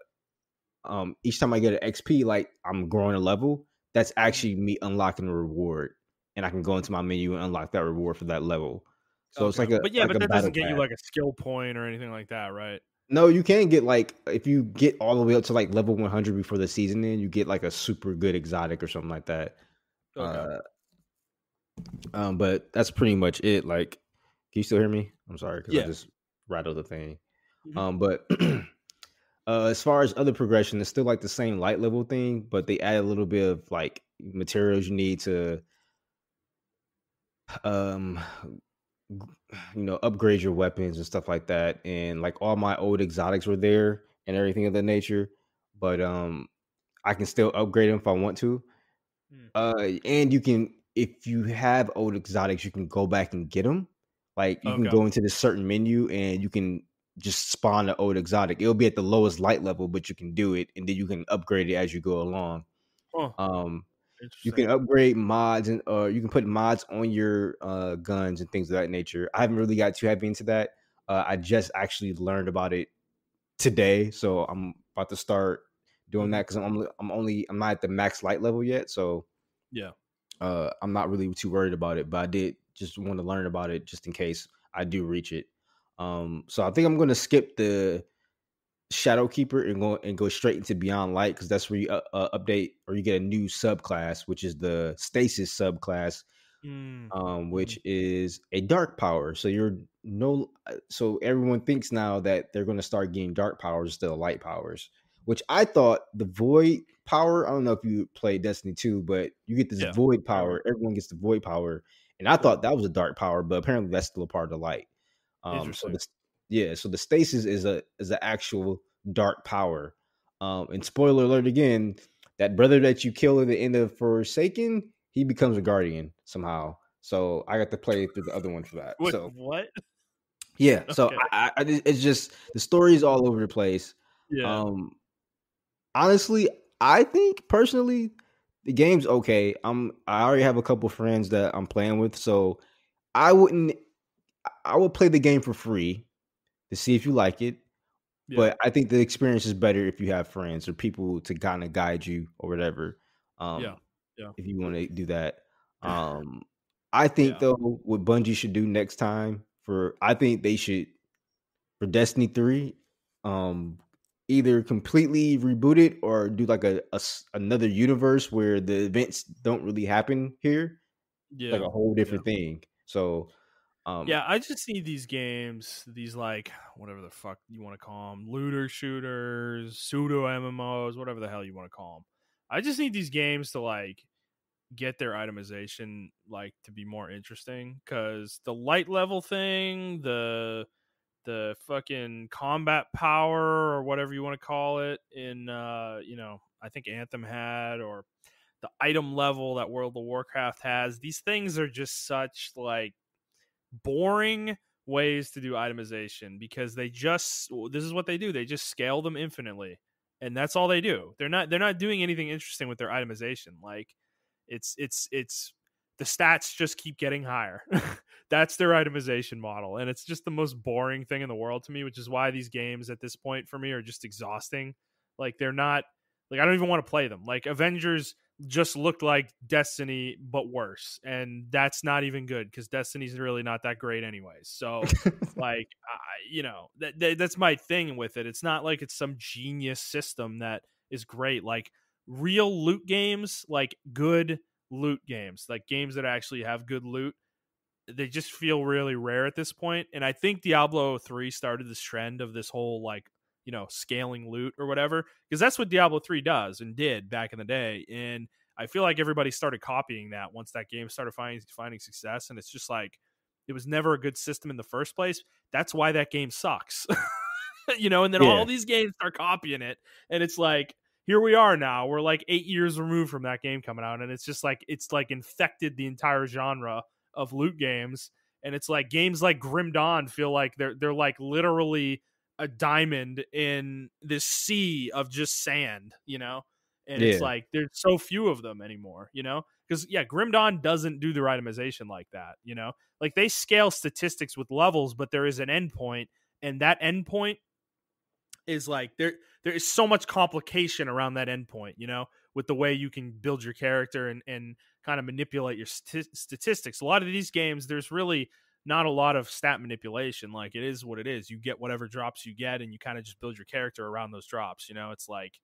each time I get an XP, like I'm growing a level, that's Mhm. actually me unlocking a reward. And I can go into my menu and unlock that reward for that level. So it's Okay. like a But yeah, like but a that battle doesn't get you pass. like a skill point or anything like that, right? No, you can get like if you get all the way up to like level 100 before the season end, you get like a super good exotic or something like that. Okay. Uh, but that's pretty much it. Like, can you still hear me? I'm sorry because I Yeah. just rattled the thing. Mhm. But as far as other progression, it's still like the same light level thing, but they add a little bit of like materials you need to um upgrade your weapons and stuff like that. And like all my old exotics were there and everything of that nature, but I can still upgrade them if I want to. Mm. And you can, if you have old exotics, you can go back and get them. Like you can Okay. go into this certain menu and you can just spawn the old exotic. It'll be at the lowest light level, but you can do it, and then you can upgrade it as you go along. Huh. Um, you Interesting. can upgrade mods, and you can put mods on your guns and things of that nature. I haven't really got too heavy into that. I just actually learned about it today, so I'm about to start doing Mhm. that because I'm not at the max light level yet, so Yeah. I'm not really too worried about it. But I did just want to learn about it just in case I do reach it. So I think I'm gonna skip the Shadow Keeper and go straight into Beyond Light, because that's where you update or you get a new subclass, which is the Stasis subclass, Mm. Mhm. which is a dark power. So you're no, so everyone thinks now that they're going to start getting dark powers instead of light powers, which I thought the void power. I don't know if you play Destiny 2, but you get this Yeah. void I power. remember. Everyone gets the void power, and I Yeah. thought that was a dark power, but apparently that's still a part of the light. So Interesting. this, yeah, so the stasis is an actual dark power. And spoiler alert again, that brother that you kill at the end of Forsaken, he becomes a guardian somehow. So I got to play through the other one for that. Wait, So what? Yeah, so Okay. it's just the story is all over the place. Yeah. Um, honestly, I think personally the game's okay. I already have a couple friends that I'm playing with, so I wouldn't. I would play the game for free to see if you like it. Yeah. But I think the experience is better if you have friends or people to kind of guide you or whatever. Yeah. Um, Yeah. if you want to do that. Um, I think Yeah. though what Bungie should do next time I think they should for Destiny 3, um, either completely reboot it or do like another universe where the events don't really happen here, like Yeah. a whole Yeah. different thing. So, Yeah, I just need these games, these like whatever the fuck you want to call them, looter shooters, pseudo MMOs, whatever the hell you want to call them. I just need these games to like get their itemization like to be more interesting because the light level thing, the fucking combat power or whatever you want to call it in I think Anthem had, or the item level that World of Warcraft has. These things are just such like boring ways to do itemization because this is what they do. They just scale them infinitely. And that's all they do. They're not doing anything interesting with their itemization. Like it's the stats just keep getting higher. That's their itemization model. And it's just the most boring thing in the world to me, which is why these games at this point for me are just exhausting. Like they're not like I don't even want to play them. Like Avengers just looked like Destiny but worse, and that's not even good because Destiny's really not that great anyways. So, like, that's my thing with it. It's not like it's some genius system that is great. Like real loot games, like good loot games, like games that actually have good loot, they just feel really rare at this point. And I think Diablo 3 started this trend of this whole like, scaling loot or whatever, because that's what Diablo 3 does and did back in the day. And I feel like everybody started copying that once that game started finding success. And it's just like, it was never a good system in the first place. That's why that game sucks. And then yeah, all these games start copying it. And it's like, here we are now. We're like 8 years removed from that game coming out. And it's like infected the entire genre of loot games. And it's like games like Grim Dawn feel like they're like literally a diamond in this sea of just sand. And it's yeah, like there's so few of them anymore. Because Grim Dawn doesn't do their itemization like that. Like they scale statistics with levels, but there is an endpoint, and that endpoint is like there is so much complication around that endpoint, with the way you can build your character and kind of manipulate your statistics. A lot of these games, there's really not a lot of stat manipulation. Like it is what it is. You get whatever drops you get, and you kind of just build your character around those drops. It's like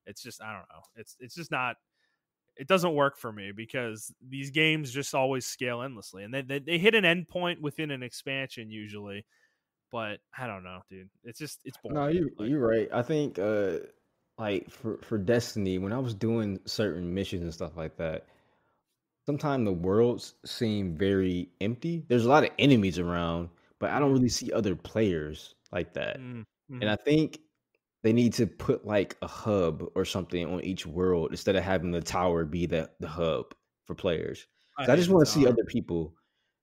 it's just I don't know. It's just not. It doesn't work for me because these games just always scale endlessly, and they hit an endpoint within an expansion usually. But I don't know, dude. It's no, boring. Like you're right. I think like for Destiny, when I was doing certain missions and stuff like that, sometimes the worlds seem very empty. There's a lot of enemies around, but I don't mm-hmm, really see other players like that. And mm-hmm. I think they need to put like a hub or something on each world instead of having the tower be the hub for players. I So I hate just the want to see tower. other people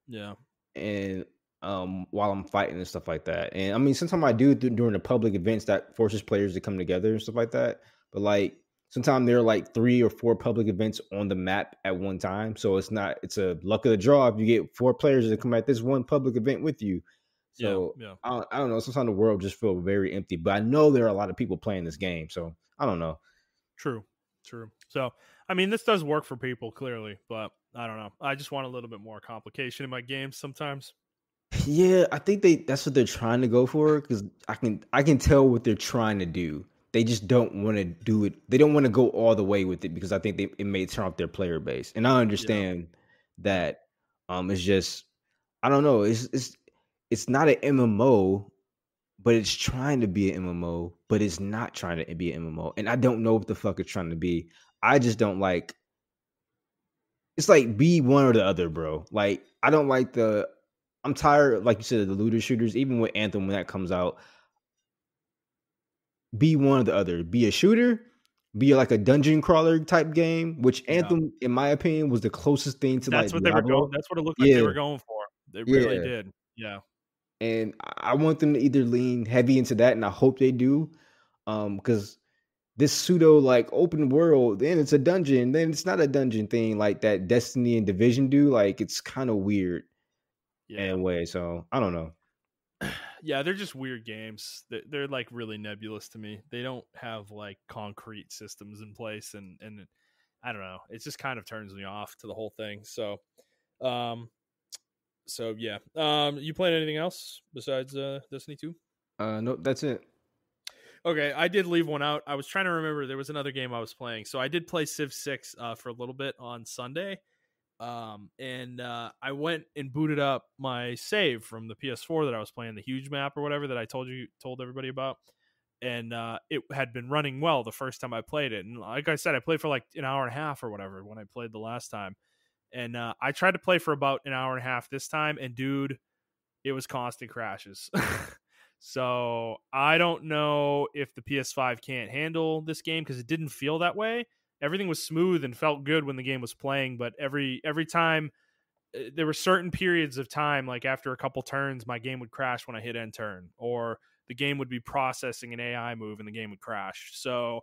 Yeah. and while I'm fighting and stuff like that. And I mean, sometimes I do during the public events that forces players to come together and stuff like that. But like sometimes there are like 3 or 4 public events on the map at one time, so it's a luck of the draw if you get 4 players to come at this one public event with you. Yeah. So Yeah. I don't know. Sometimes the world just feels very empty, but I know there are a lot of people playing this game, so I don't know. True. True. So, I mean, this does work for people clearly, but I don't know. I just want a little bit more complication in my games sometimes. Yeah, I think that's what they're trying to go for because I can tell what they're trying to do. They just don't want to do it. They don't want to go all the way with it because I think it may turn off their player base. And I Yeah. understand Yeah. that. It's just I don't know. It's not an MMO, but it's trying to be an MMO, but it's not trying to be an MMO. And I don't know what the fuck it's trying to be. I just don't like. It's like be one or the other, bro. Like I don't like the. I'm tired, like you said, of the looter shooters. Even with Anthem when that comes out, be one or the other. Be a shooter, be like a dungeon crawler type game. Which Yeah. Anthem, in my opinion, was the closest thing to like That's what they were going. Diablo. That's what it looked like they Yeah, were going for. They really yeah. did. Yeah. and I want them to either lean heavy into that, and I hope they do, because this pseudo like open world, then it's a dungeon, then it's not a dungeon thing like that Destiny and Division do. Like it's kind of weird in Yeah. a way. So I don't know. Yeah, they're just weird games. They're like really nebulous to me. They don't have like concrete systems in place, and I don't know. It just kind of turns me off to the whole thing. Um, so yeah. You playing anything else besides Destiny 2? Nope, that's it. Okay, I did leave one out. I was trying to remember there was another game I was playing. So I did play Civ 6 for a little bit on Sunday. And I went and booted up my save from the PS4 that I was playing, the huge map or whatever that I told everybody about. And it had been running well the first time I played it. And like I said, I played for like an hour and a half or whatever when I played the last time. And I tried to play for about an hour and a half this time, and dude, it was constant crashes. So I don't know if the PS5 can't handle this game because it didn't feel that way. Everything was smooth and felt good when the game was playing, but every time there were certain periods of time, like after a couple turns, my game would crash when I hit end turn, or the game would be processing an AI move and the game would crash. So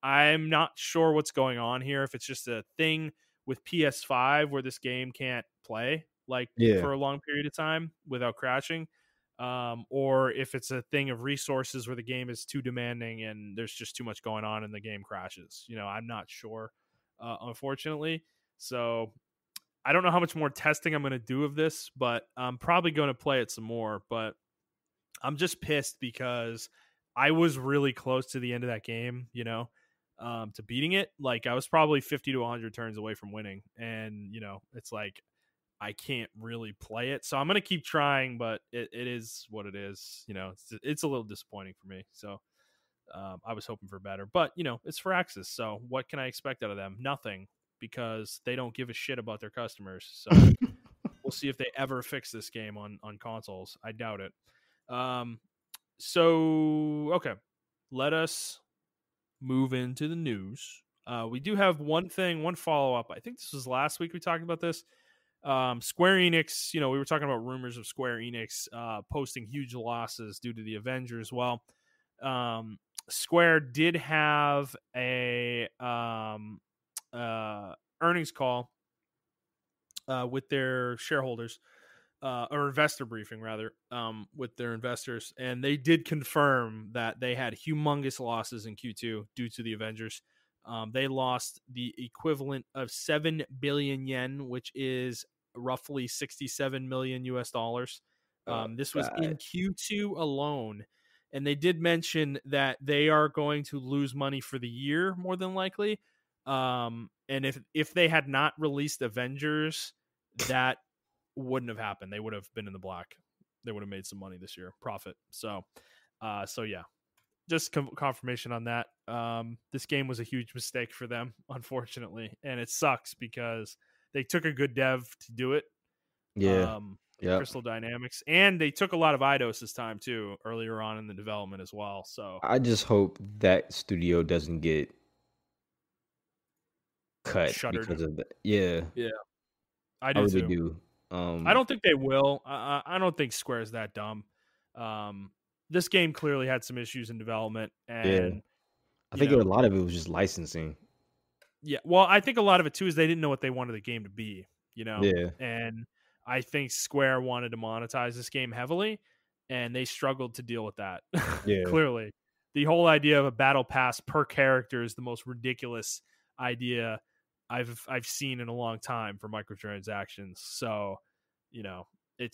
I'm not sure what's going on here. If it's just a thing with PS5 where this game can't play like Yeah, for a long period of time without crashing, or if it's a thing of resources where the game is too demanding and there's just too much going on and the game crashes. I'm not sure, unfortunately. So I don't know how much more testing I'm going to do of this, but I'm probably going to play it some more. But I'm just pissed because I was really close to the end of that game, to beating it. Like I was probably 50 to 100 turns away from winning. And, it's like I can't really play it. So I'm going to keep trying, but it is what it is. It's a little disappointing for me. So I was hoping for better. But, it's Firaxis. So what can I expect out of them? Nothing, because they don't give a shit about their customers. So we'll see if they ever fix this game on consoles. I doubt it. Um, okay, let us move into the news. We do have one follow up. I think this was last week we talked about this. Square Enix, we were talking about rumors of Square Enix posting huge losses due to the Avengers. Well, Square did have a earnings call with their shareholders, or investor briefing rather, with their investors, and they did confirm that they had humongous losses in Q2 due to the Avengers. They lost the equivalent of 7 billion yen, which is roughly 67 million US dollars. oh This was god, in Q2 alone. And they did mention that they are going to lose money for the year, more than likely. And if they had not released Avengers, that wouldn't have happened. They would have been in the black. They would have made some money this year, profit. So yeah, just confirmation on that. This game was a huge mistake for them, unfortunately, and it sucks because they took a good dev to do it. yeah, yep. Crystal Dynamics, and they took a lot of Eidos this time too, earlier on in the development as well. So I just hope that studio doesn't get cut shuttered. because of that. Yeah, Yeah, I I do really too. do. I don't think they will. I don't think Square's that dumb. This game clearly had some issues in development, Yeah, and I you think a know, lot of it was just licensing. yeah. Well, I think a lot of it too is they didn't know what they wanted the game to be. Yeah, And I think Square wanted to monetize this game heavily, and they struggled to deal with that. yeah, Clearly, the whole idea of a battle pass per character is the most ridiculous idea I've seen in a long time for microtransactions. So, it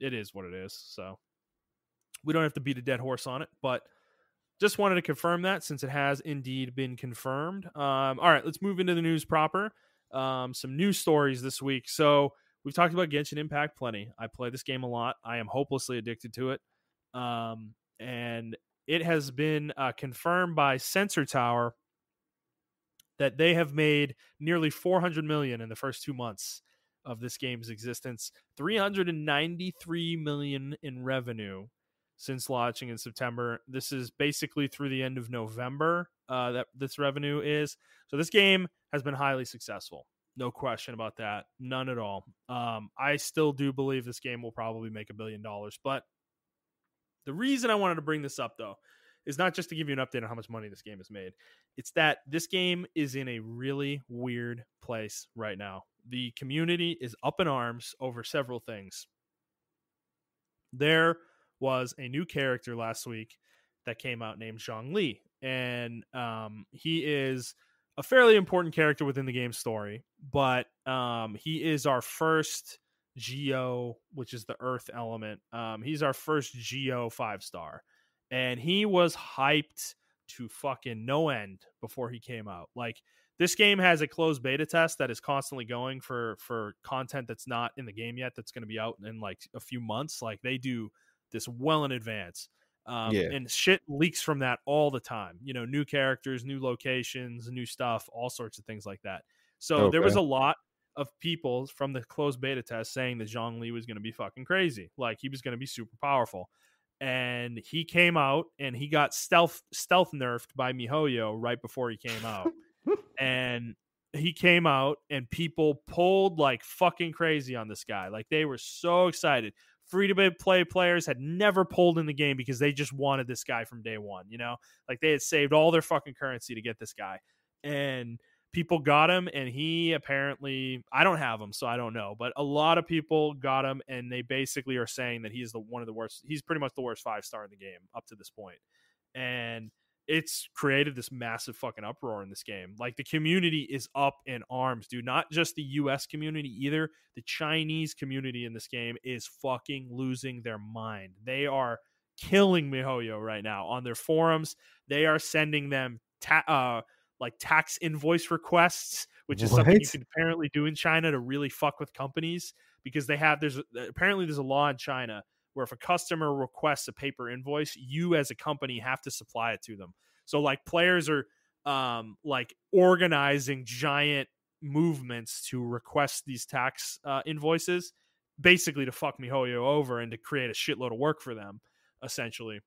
is what it is. So we don't have to beat a dead horse on it, but just wanted to confirm that since it has indeed been confirmed. All right, let's move into the news proper. Some news stories this week. So we've talked about Genshin Impact plenty. I play this game a lot. I am hopelessly addicted to it. And it has been confirmed by Sensor Tower that they have made nearly 400 million in the first 2 months of this game's existence, 393 million in revenue since launching in September. This is basically through the end of November that this revenue is. So this game has been highly successful. No question about that. None at all. I still do believe this game will probably make $1 billion, but The reason I wanted to bring this up, though, is not just to give you an update on how much money this game has made. It's that this game is in a really weird place right now. The community is up in arms over several things. There was a new character last week that came out named Zhongli, and he is a fairly important character within the game story, but he is our first Geo, which is the Earth element. He's our first Geo 5-star, and he was hyped to fucking no end before he came out. Like, this game has a closed beta test that is constantly going for content that's not in the game yet, that's going to be out in like a few months. Like, they do this well in advance. And shit leaks from that all the time. You know, new characters, new locations, new stuff, all sorts of things like that. So there was a lot of people from the closed beta test saying that Zhongli was going to be fucking crazy. Like, he was going to be super powerful. And he came out and he got stealth nerfed by MiHoYo right before he came out. And he came out and people pulled like fucking crazy on this guy. Like, they were so excited. Free to play players had never pulled in the game because they just wanted this guy from day one, you know? Like, they had saved all their fucking currency to get this guy. And people got him, and he apparently, I don't have him, so I don't know, but a lot of people got him, and they basically are saying that he's one of the worst. He's pretty much the worst 5-star in the game up to this point. And it's created this massive fucking uproar in this game. Like, the community is up in arms, dude. Not just the US community either. The Chinese community in this game is fucking losing their mind. They are killing MiHoYo right now on their forums. They are sending them like tax invoice requests, which is something you can apparently do in China to really fuck with companies, because there's a law in China where if a customer requests a paper invoice, you as a company have to supply it to them. So like, players are like organizing giant movements to request these tax invoices, basically to fuck MiHoYo over and to create a shitload of work for them, essentially.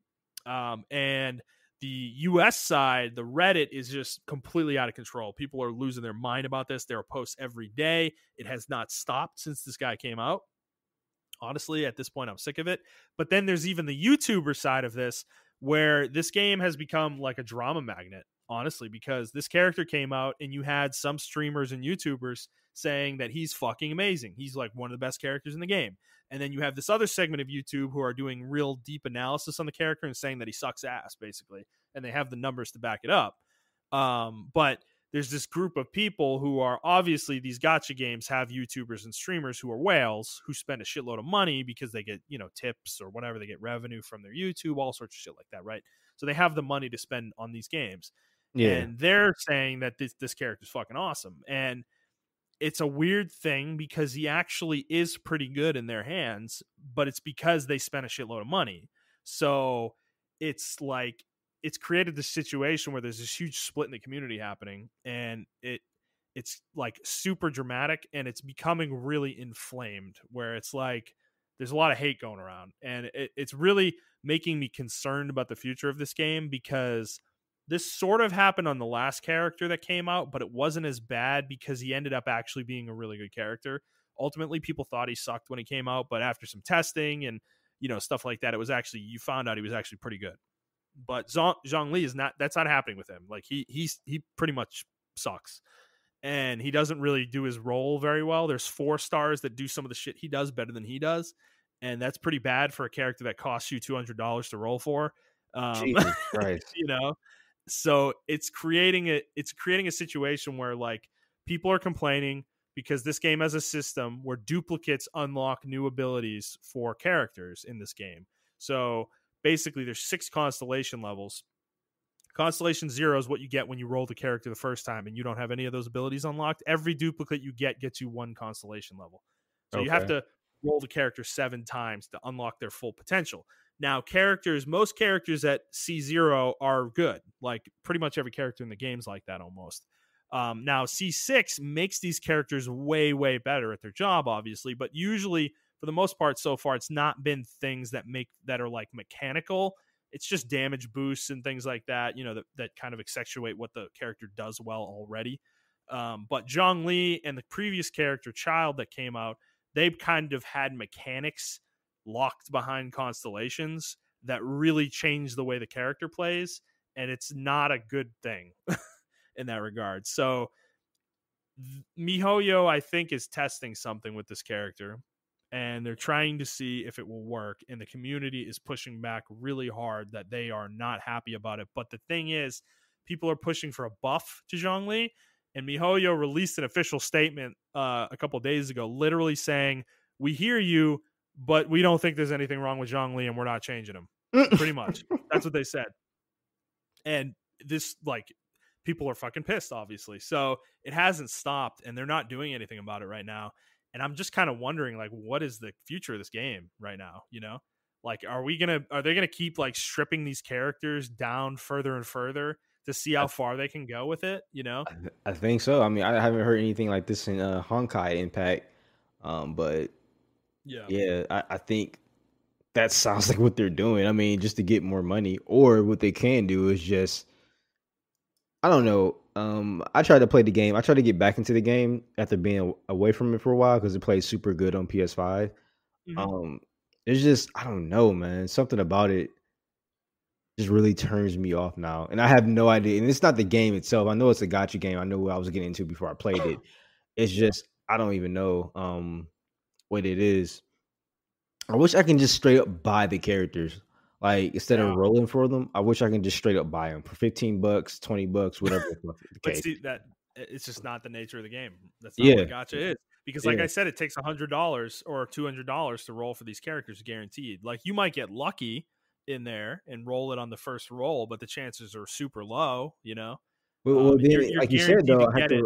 And the US side, the Reddit, is just completely out of control. People are losing their mind about this. There are posts every day. It has not stopped since this guy came out. Honestly, at this point, I'm sick of it. But then there's even the YouTuber side of this, where this game has become like a drama magnet, honestly, because this character came out and you had some streamers and YouTubers saying that he's fucking amazing. He's like one of the best characters in the game. And then you have this other segment of YouTube who are doing real deep analysis on the character and saying that he sucks ass, basically. And they have the numbers to back it up. But there's this group of people who are, obviously, these gacha games have YouTubers and streamers who are whales, who spend a shitload of money because they get, you know, tips or whatever. They get revenue from their YouTube, all sorts of shit like that, right? So they have the money to spend on these games. Yeah. And they're saying that this character's fucking awesome. And it's a weird thing because he actually is pretty good in their hands, but it's because they spent a shitload of money. So it's like, it's created this situation where there's this huge split in the community happening, and it's like super dramatic, and it's becoming really inflamed, where it's like there's a lot of hate going around, and it's really making me concerned about the future of this game, because this sort of happened on the last character that came out, but it wasn't as bad because he ended up actually being a really good character. Ultimately, people thought he sucked when he came out, but after some testing and, you know, stuff like that, it was actually, you found out he was actually pretty good. But Zhongli is not. That's not happening with him. Like, he pretty much sucks, and he doesn't really do his role very well. There's 4-stars that do some of the shit he does better than he does, and that's pretty bad for a character that costs you $200 to roll for. Jesus Christ. You know, so it's creating a situation where, like, people are complaining because this game has a system where duplicates unlock new abilities for characters in this game. So basically, there's 6 constellation levels. Constellation 0 is what you get when you roll the character the first time and you don't have any of those abilities unlocked. Every duplicate you get gets you 1 constellation level. So you have to roll the character 7 times to unlock their full potential. Now, most characters at C0 are good. Like, pretty much every character in the game's like that almost. Now, C6 makes these characters way, way better at their job, obviously, but usually, for the most part, so far, it's not been things that are like mechanical. It's just damage boosts and things like that, you know, that kind of accentuate what the character does well already. But Zhongli and the previous character, Child, that came out, they've kind of had mechanics locked behind constellations that really change the way the character plays, and it's not a good thing in that regard. So MiHoYo, I think, is testing something with this character, and they're trying to see if it will work. And the community is pushing back really hard that they are not happy about it. But the thing is, people are pushing for a buff to Zhongli, and MiHoYo released an official statement a couple of days ago, literally saying, "We hear you, but we don't think there's anything wrong with Zhongli, and we're not changing him." Pretty much, that's what they said. And this, like, people are fucking pissed, obviously. So it hasn't stopped, and they're not doing anything about it right now. And I'm just kind of wondering, like, what is the future of this game right now? You know, like, are they gonna keep like stripping these characters down further and further to see how far they can go with it? You know? I think so. I mean, I haven't heard anything like this in Honkai Impact, but Yeah. yeah, I think that sounds like what they're doing. I mean, just to get more money, or what they can do is just, I don't know. I tried to play the game. I tried to get back into the game after being away from it for a while because it plays super good on PS5. Mm-hmm. Um, it's just, I don't know, man. Something about it just really turns me off now, and I have no idea. And it's not the game itself. I know it's a gotcha game. I know what I was getting into before I played it. It's Yeah. just, I don't even know what it is. I wish I can just straight up buy the characters. Like, instead of Yeah. rolling for them, I wish I can just straight up buy them for $15, $20, whatever the But case. see, that it's just not the nature of the game. That's not Yeah, what gotcha is. Because, like yeah. I said, it takes $100 or $200 to roll for these characters, guaranteed. Like, you might get lucky in there and roll it on the first roll, but the chances are super low. You know, Well, and then, you're like you said, guaranteed though, to get it.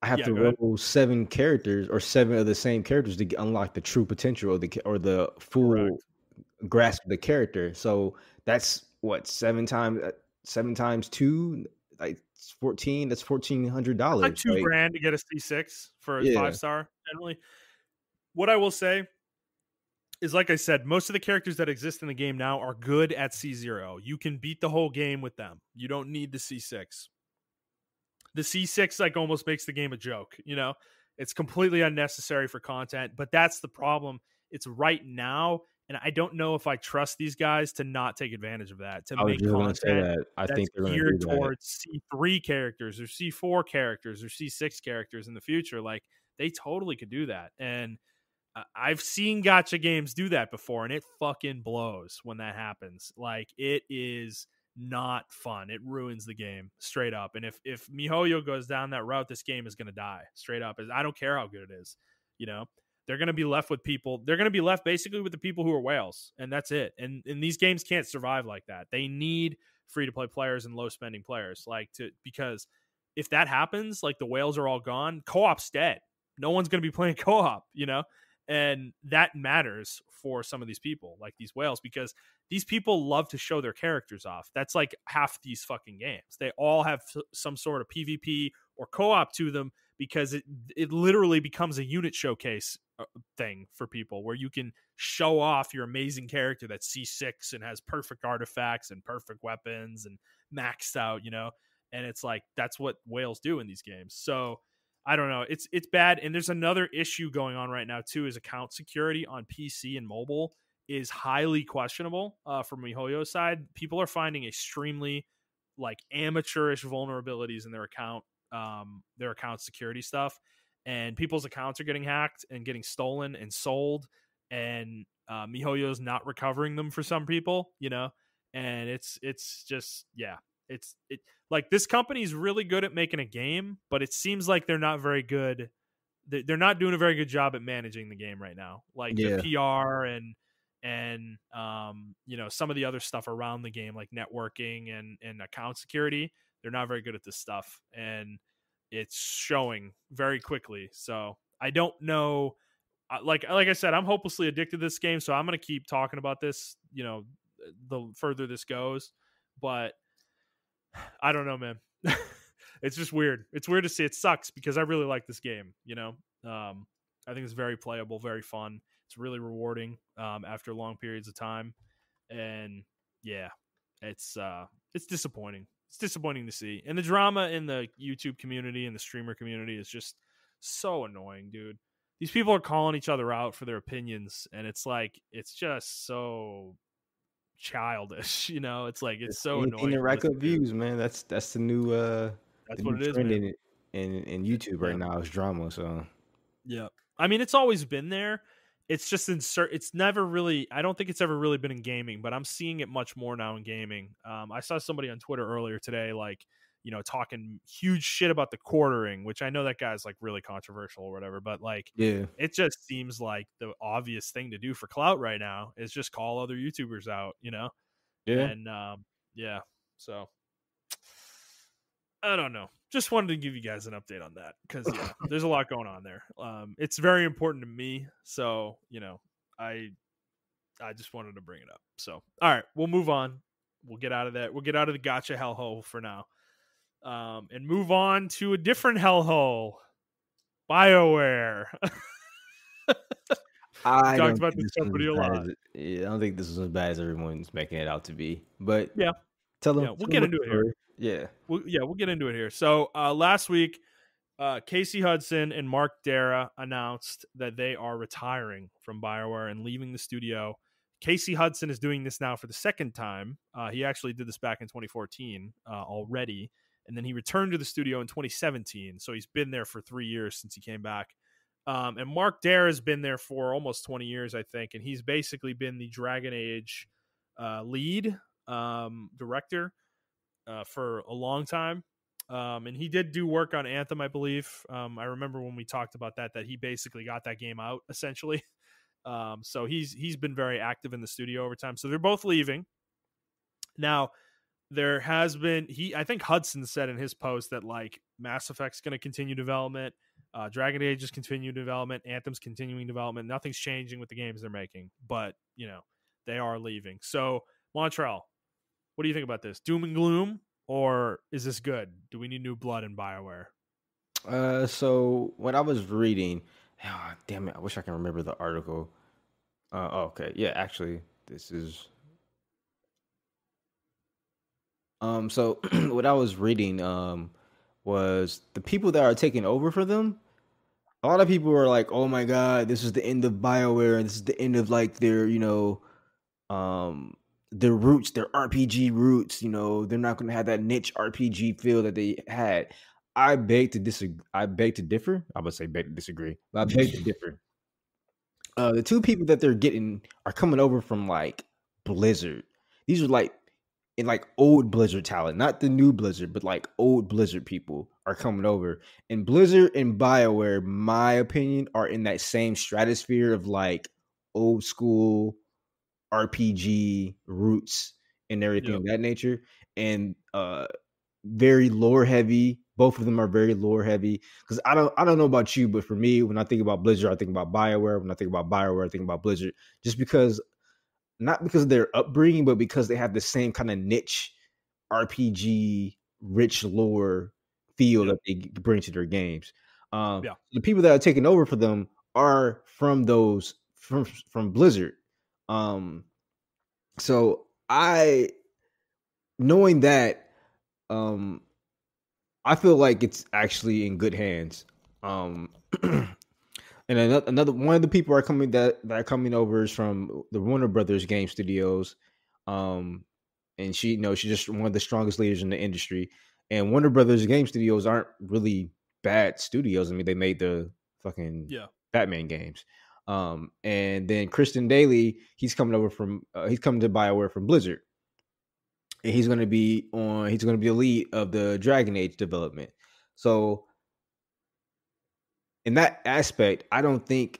I have Yeah, to go ahead. roll 7 characters or 7 of the same characters to unlock the true potential of the full Correct. Yep. grasp of the character. So that's what, 7 times 2, like 14. That's That's like $1,400. Like, $2,000 to get a C6 for a yeah. 5-star. Generally, what I will say is, like I said, most of the characters that exist in the game now are good at C0. You can beat the whole game with them. You don't need the C6. The C6 like almost makes the game a joke, you know? It's completely unnecessary for content, but that's the problem. It's right now, and I don't know if I trust these guys to not take advantage of that, to I was make just gonna say content that. I that's think they're gonna do geared that. towards C3 characters or C4 characters or C6 characters in the future. Like, they totally could do that. And I've seen gotcha games do that before, and it fucking blows when that happens. Like, it is not fun. It ruins the game straight up. And if MiHoYo goes down that route, this game is going to die straight up. I don't care how good it is. You know, they're going to be left with people. They're going to be left basically with the people who are whales, and that's it. And these games can't survive like that. They need free to play players and low spending players, because if that happens, like, the whales are all gone, co-op's dead. No one's going to be playing co-op, you know? And that matters for some of these people, like these whales, because these people love to show their characters off. That's like half these fucking games. They all have some sort of PvP or co-op to them, because it literally becomes a unit showcase thing for people, where you can show off your amazing character that's C6 and has perfect artifacts and perfect weapons and maxed out, you know? And it's like, that's what whales do in these games. So I don't know. It's bad. And there's another issue going on right now too, is account security on PC and mobile is highly questionable from MiHoYo's side. People are finding extremely like amateurish vulnerabilities in their account security stuff, and people's accounts are getting hacked and getting stolen and sold, and MiHoYo's not recovering them for some people, you know, and it's just, yeah, it like, this company's really good at making a game, but it seems like they're not very good. They're not doing a very good job at managing the game right now. Like, the Yeah. PR and you know, some of the other stuff around the game, like networking and account security, they're not very good at this stuff, and it's showing very quickly. So I don't know. Like I said, I'm hopelessly addicted to this game, so I'm gonna keep talking about this, you know, the further this goes. But I don't know, man. It's just weird. It's weird to see. It sucks because I really like this game. You know, I think it's very playable, very fun. It's really rewarding after long periods of time, and yeah, it's disappointing. It's disappointing to see, and the drama in the YouTube community and the streamer community is just so annoying, dude. These people are calling each other out for their opinions, and it's like, it's just so childish. It's like it's Just so anything annoying to to rack up listen to. views, man. That's the That's what new it is, trend man. in YouTube right Yeah. now is drama. So Yeah. I mean, it's always been there. It's just it's never really, I don't think it's ever really been in gaming, but I'm seeing it much more now in gaming. I saw somebody on Twitter earlier today, like, talking huge shit about the quartering, which I know that guy's like really controversial or whatever, but like, yeah, it just seems like the obvious thing to do for clout right now is just call other YouTubers out. yeah. And yeah, so I don't know. Just wanted to give you guys an update on that because yeah, there's a lot going on there. It's very important to me, so I I just wanted to bring it up. So all right, we'll move on. We'll get out of that. We'll get out of the gotcha hellhole for now, and move on to a different hellhole. BioWare. We I talked don't about think this this one's company as a bad lot. as I don't think this is as bad as everyone's making it out to be. But Yeah, yeah. We'll tell them get what into the it here. story. Yeah. We'll get into it here. So last week, Casey Hudson and Mark Dara announced that they are retiring from BioWare and leaving the studio. Casey Hudson is doing this now for the second time. He actually did this back in 2014 already, and then he returned to the studio in 2017. So he's been there for 3 years since he came back. And Mark Dara has been there for almost 20 years, I think, and he's basically been the Dragon Age lead director for a long time. And he did do work on Anthem, I believe. I remember when we talked about that he basically got that game out essentially. So he's been very active in the studio over time. So they're both leaving. Now, there has been I think Hudson said in his post that like Mass Effect's going to continue development, Dragon Age is continuing development, Anthem's continuing development. Nothing's changing with the games they're making, but they are leaving. So Montrell, what do you think about this? Doom and gloom, or is this good? Do we need new blood in BioWare? So when I was reading, damn it, I wish I can remember the article. Okay, yeah, actually, this is So what I was reading was the people that are taking over for them. A lot of people were like, "Oh my god, this is the end of BioWare, and this is the end of like um their roots, their RPG roots. They're not going to have that niche RPG feel that they had." I beg to disagree. I beg to differ. I would say beg to disagree, but I beg to differ. The two people that they're getting are coming over from like Blizzard. These are like in like old Blizzard talent, not the new Blizzard, but like old Blizzard people are coming over. And Blizzard and BioWare, my opinion, are in that same stratosphere of like old school RPG roots and everything Yep. of that nature. And very lore heavy. Both of them are very lore heavy. Because I don't know about you, but for me, when I think about Blizzard, I think about BioWare. When I think about BioWare, I think about Blizzard. Just because, not because of their upbringing, but because they have the same kind of niche RPG rich lore feel Yep. that they bring to their games. Yeah. The people that are taking over for them are from Blizzard. So I, knowing that, um, I feel like it's actually in good hands. And another one of the people that are coming over is from the Warner Brothers game studios. And she's just one of the strongest leaders in the industry. And Warner Brothers game studios aren't really bad studios. I mean, they made the fucking Yeah. Batman games. And then Kristen Daly, he's coming to BioWare from Blizzard. And he's going to be the lead of the Dragon Age development. So in that aspect, I don't think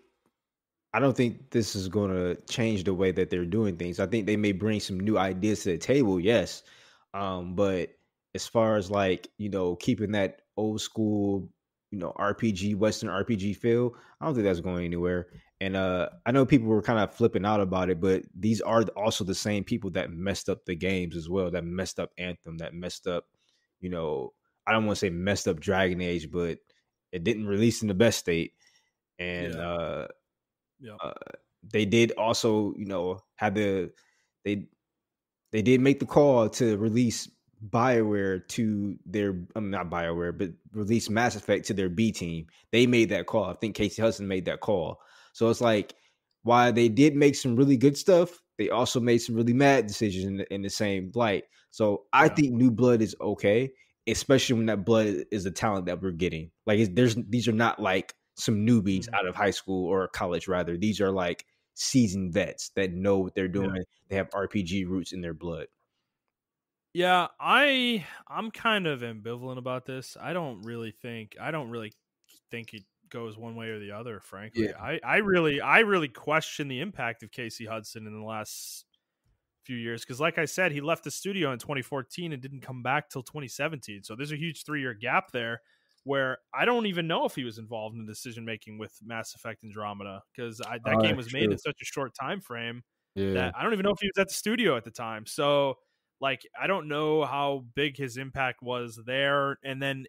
this is going to change the way that they're doing things. I think they may bring some new ideas to the table, yes. But as far as like, keeping that old school, RPG, Western RPG feel, I don't think that's going anywhere. And I know people were kind of flipping out about it, but these are also the same people that messed up the games as well, that messed up Anthem, that messed up, I don't want to say messed up Dragon Age, but it didn't release in the best state. And Yeah. Yep. they did also, have they they did make the call to release BioWare to their, not BioWare, but release Mass Effect to their B team. They made that call. I think Casey Hudson made that call. So it's like, while they did make some really good stuff, they also made some really mad decisions in the same light. So I Yeah. think New Blood is okay, especially when that blood is the talent that we're getting. Like there's these are not like some newbies Mhm. out of high school or college. Rather, these are like seasoned vets that know what they're Yeah. doing. They have RPG roots in their blood. Yeah, I'm kind of ambivalent about this. I don't really think it goes one way or the other, Yeah. frankly. I really question the impact of Casey Hudson in the last few years because like I said, he left the studio in 2014 and didn't come back till 2017. So there's a huge 3-year gap there where I don't even know if he was involved in decision making with Mass Effect Andromeda because that game was made in True. such a short time frame Yeah. that I don't even know if he was at the studio at the time. So like I don't know how big his impact was there. And then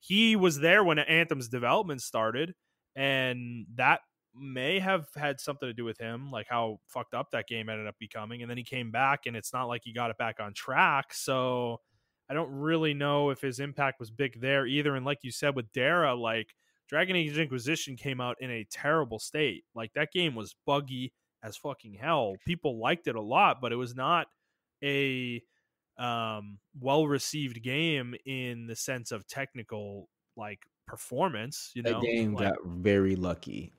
he was there when Anthem's development started, and that may have had something to do with him, like how fucked up that game ended up becoming. And then he came back, and it's not like he got it back on track. So I don't really know if his impact was big there either. And like you said with Dara, like Dragon Age Inquisition came out in a terrible state. Like that game was buggy as fucking hell. People liked it a lot, but it was not a well received game in the sense of technical like performance, That game like got very lucky.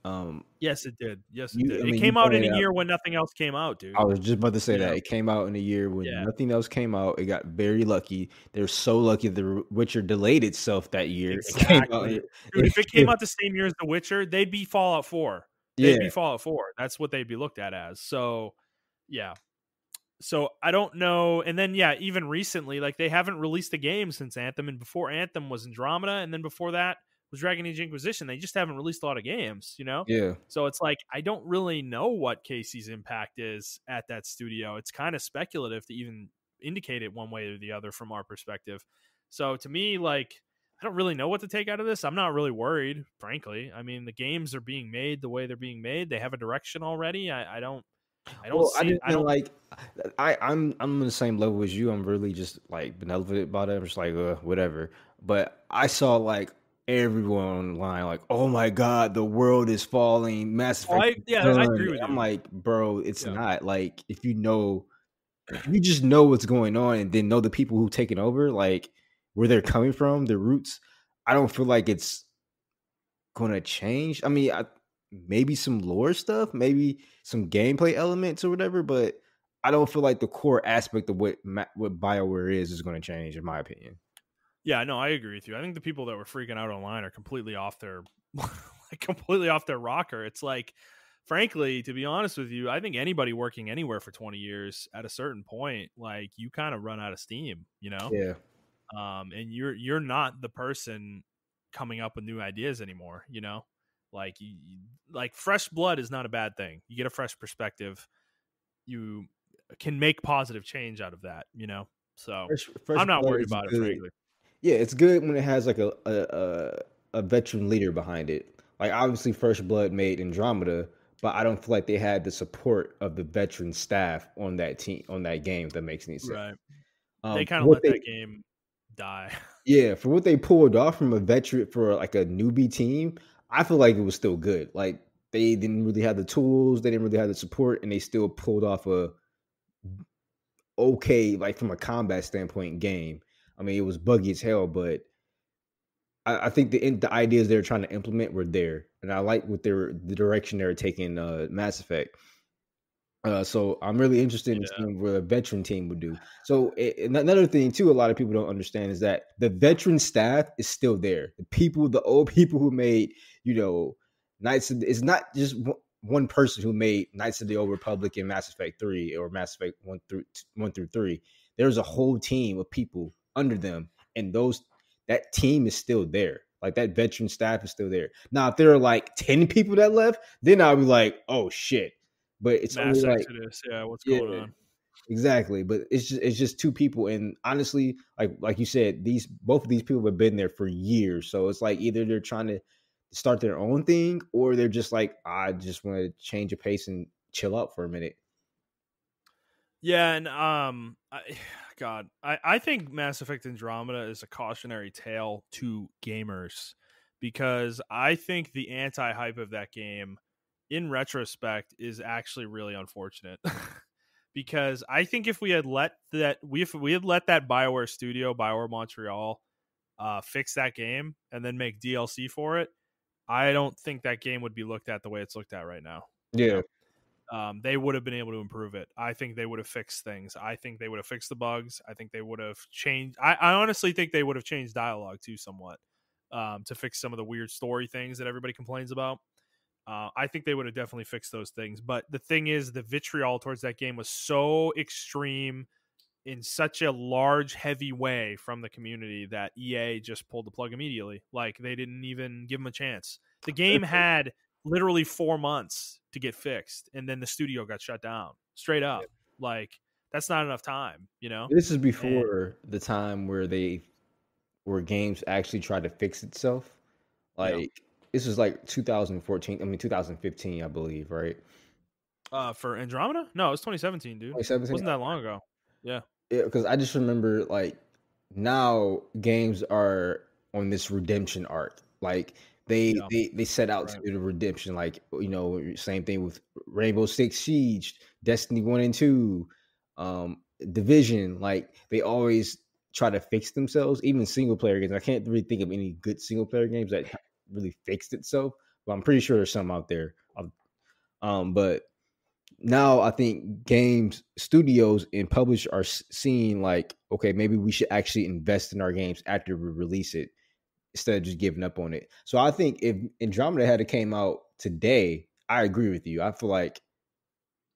yes it did. Yes it You did. I It mean, you came out in a pointed out year when nothing else came out, I dude. was just about to say You that. know? It came out in a year when Yeah. nothing else came out. It got very lucky. They're so lucky The Witcher delayed itself that year. It came out Exactly. Dude, it if it came came out the same year as The Witcher, they'd be Fallout 4. They'd Yeah, be Fallout 4. That's what they'd be looked at as. So, yeah. So I don't know. And then yeah, even recently, like they haven't released a game since Anthem, and before Anthem was Andromeda, and then before that was Dragon Age Inquisition. They just haven't released a lot of games. yeah. So it's like I don't really know what Casey's impact is at that studio. It's kind of speculative to even indicate it one way or the other from our perspective. So to me, like I don't really know what to take out of this. I'm not really worried, frankly. I mean, the games are being made the way they're being made. They have a direction already. I don't Well, I see just I been don't like I'm on the same level as you. I'm really just like benevolent about it. I'm just like whatever. But I saw like everyone online like, oh my god, the world is falling. Mass Oh, Effect is I done. agree with I'm you. like, bro, it's Yeah. not. Like if you just know what's going on and then know the people who've taken over, like where they're coming from, their roots, I don't feel like it's gonna change. I mean, maybe some lore stuff, maybe some gameplay elements or whatever, but I don't feel like the core aspect of what Bioware is gonna change, in my opinion. Yeah, no, I agree with you. I think the people that were freaking out online are completely off their like completely off their rocker. It's like frankly, to be honest with you, I think anybody working anywhere for 20 years at a certain point, like you kind of run out of steam. Yeah, And you're not the person coming up with new ideas anymore. Like like fresh blood is not a bad thing. You get a fresh perspective. You can make positive change out of that. So fresh I'm not blood worried is about it, good. frankly. Yeah, it's good when it has like a veteran leader behind it. Like obviously, First Blood made Andromeda, but I don't feel like they had the support of the veteran staff on that team on that game. If that makes any sense. Right. They kind of What let they that game die. Yeah, for what they pulled off from a veteran for like a newbie team, I feel like it was still good. Like they didn't really have the tools, they didn't really have the support, and they still pulled off a okay, like from a combat standpoint, game. I mean, it was buggy as hell, but I think the ideas they were trying to implement were there, and I like what the direction they were taking. Mass Effect. So I'm really interested in Yeah. seeing what a veteran team would do. So another thing too, a lot of people don't understand is that the veteran staff is still there. The people, the old people who made, Knights. It's not just one person who made Knights of the Old Republic and Mass Effect 3 or Mass Effect 1 through 3. There's a whole team of people under them, and that team is still there. Like that veteran staff is still there. Now, if there are like 10 people that left, then I'll be like, oh shit, but it's only Mass like Exodus. Yeah. What's yeah, going on? exactly. But it's just two people, and honestly, like you said, these both of these people have been there for years. So it's like either they're trying to start their own thing, or they're just like, I just want to change a pace and chill out for a minute. Yeah. And, God, I think Mass Effect Andromeda is a cautionary tale to gamers because I think the anti hype of that game in retrospect is actually really unfortunate. because I think if we had let that BioWare studio, BioWare Montreal, fix that game and then make DLC for it, I don't think that game would be looked at the way it's looked at right now. You Yeah. know? They would have been able to improve it. I think they would have fixed things. I think they would have fixed the bugs. I think they would have changed. I honestly think they would have changed dialogue too somewhat, to fix some of the weird story things that everybody complains about. I think they would have definitely fixed those things. But the thing is, the vitriol towards that game was so extreme in such a large, heavy way from the community that EA just pulled the plug immediately. Like, they didn't even give them a chance. The game had literally 4 months to get fixed, and then the studio got shut down straight up. Like, that's not enough time, you know? This is And before the time where games actually try to fix itself. yeah, Like this was like 2014, I mean 2015, I believe, right? for Andromeda? No, it was 2017, dude. 2017. Wasn't that long ago. Yeah. Yeah, because I just remember like now games are on this redemption arc. Like Yeah. they set out to Right. do the redemption. Like same thing with Rainbow Six Siege, Destiny 1 and 2, Division. Like they always try to fix themselves. Even single player games. I can't really think of any good single player games that really fixed itself. But I'm pretty sure there's some out there. But now I think games studios and publishers are seeing like, okay, maybe we should actually invest in our games after we release it instead of just giving up on it. So I think if Andromeda had came out today, I agree with you. I feel like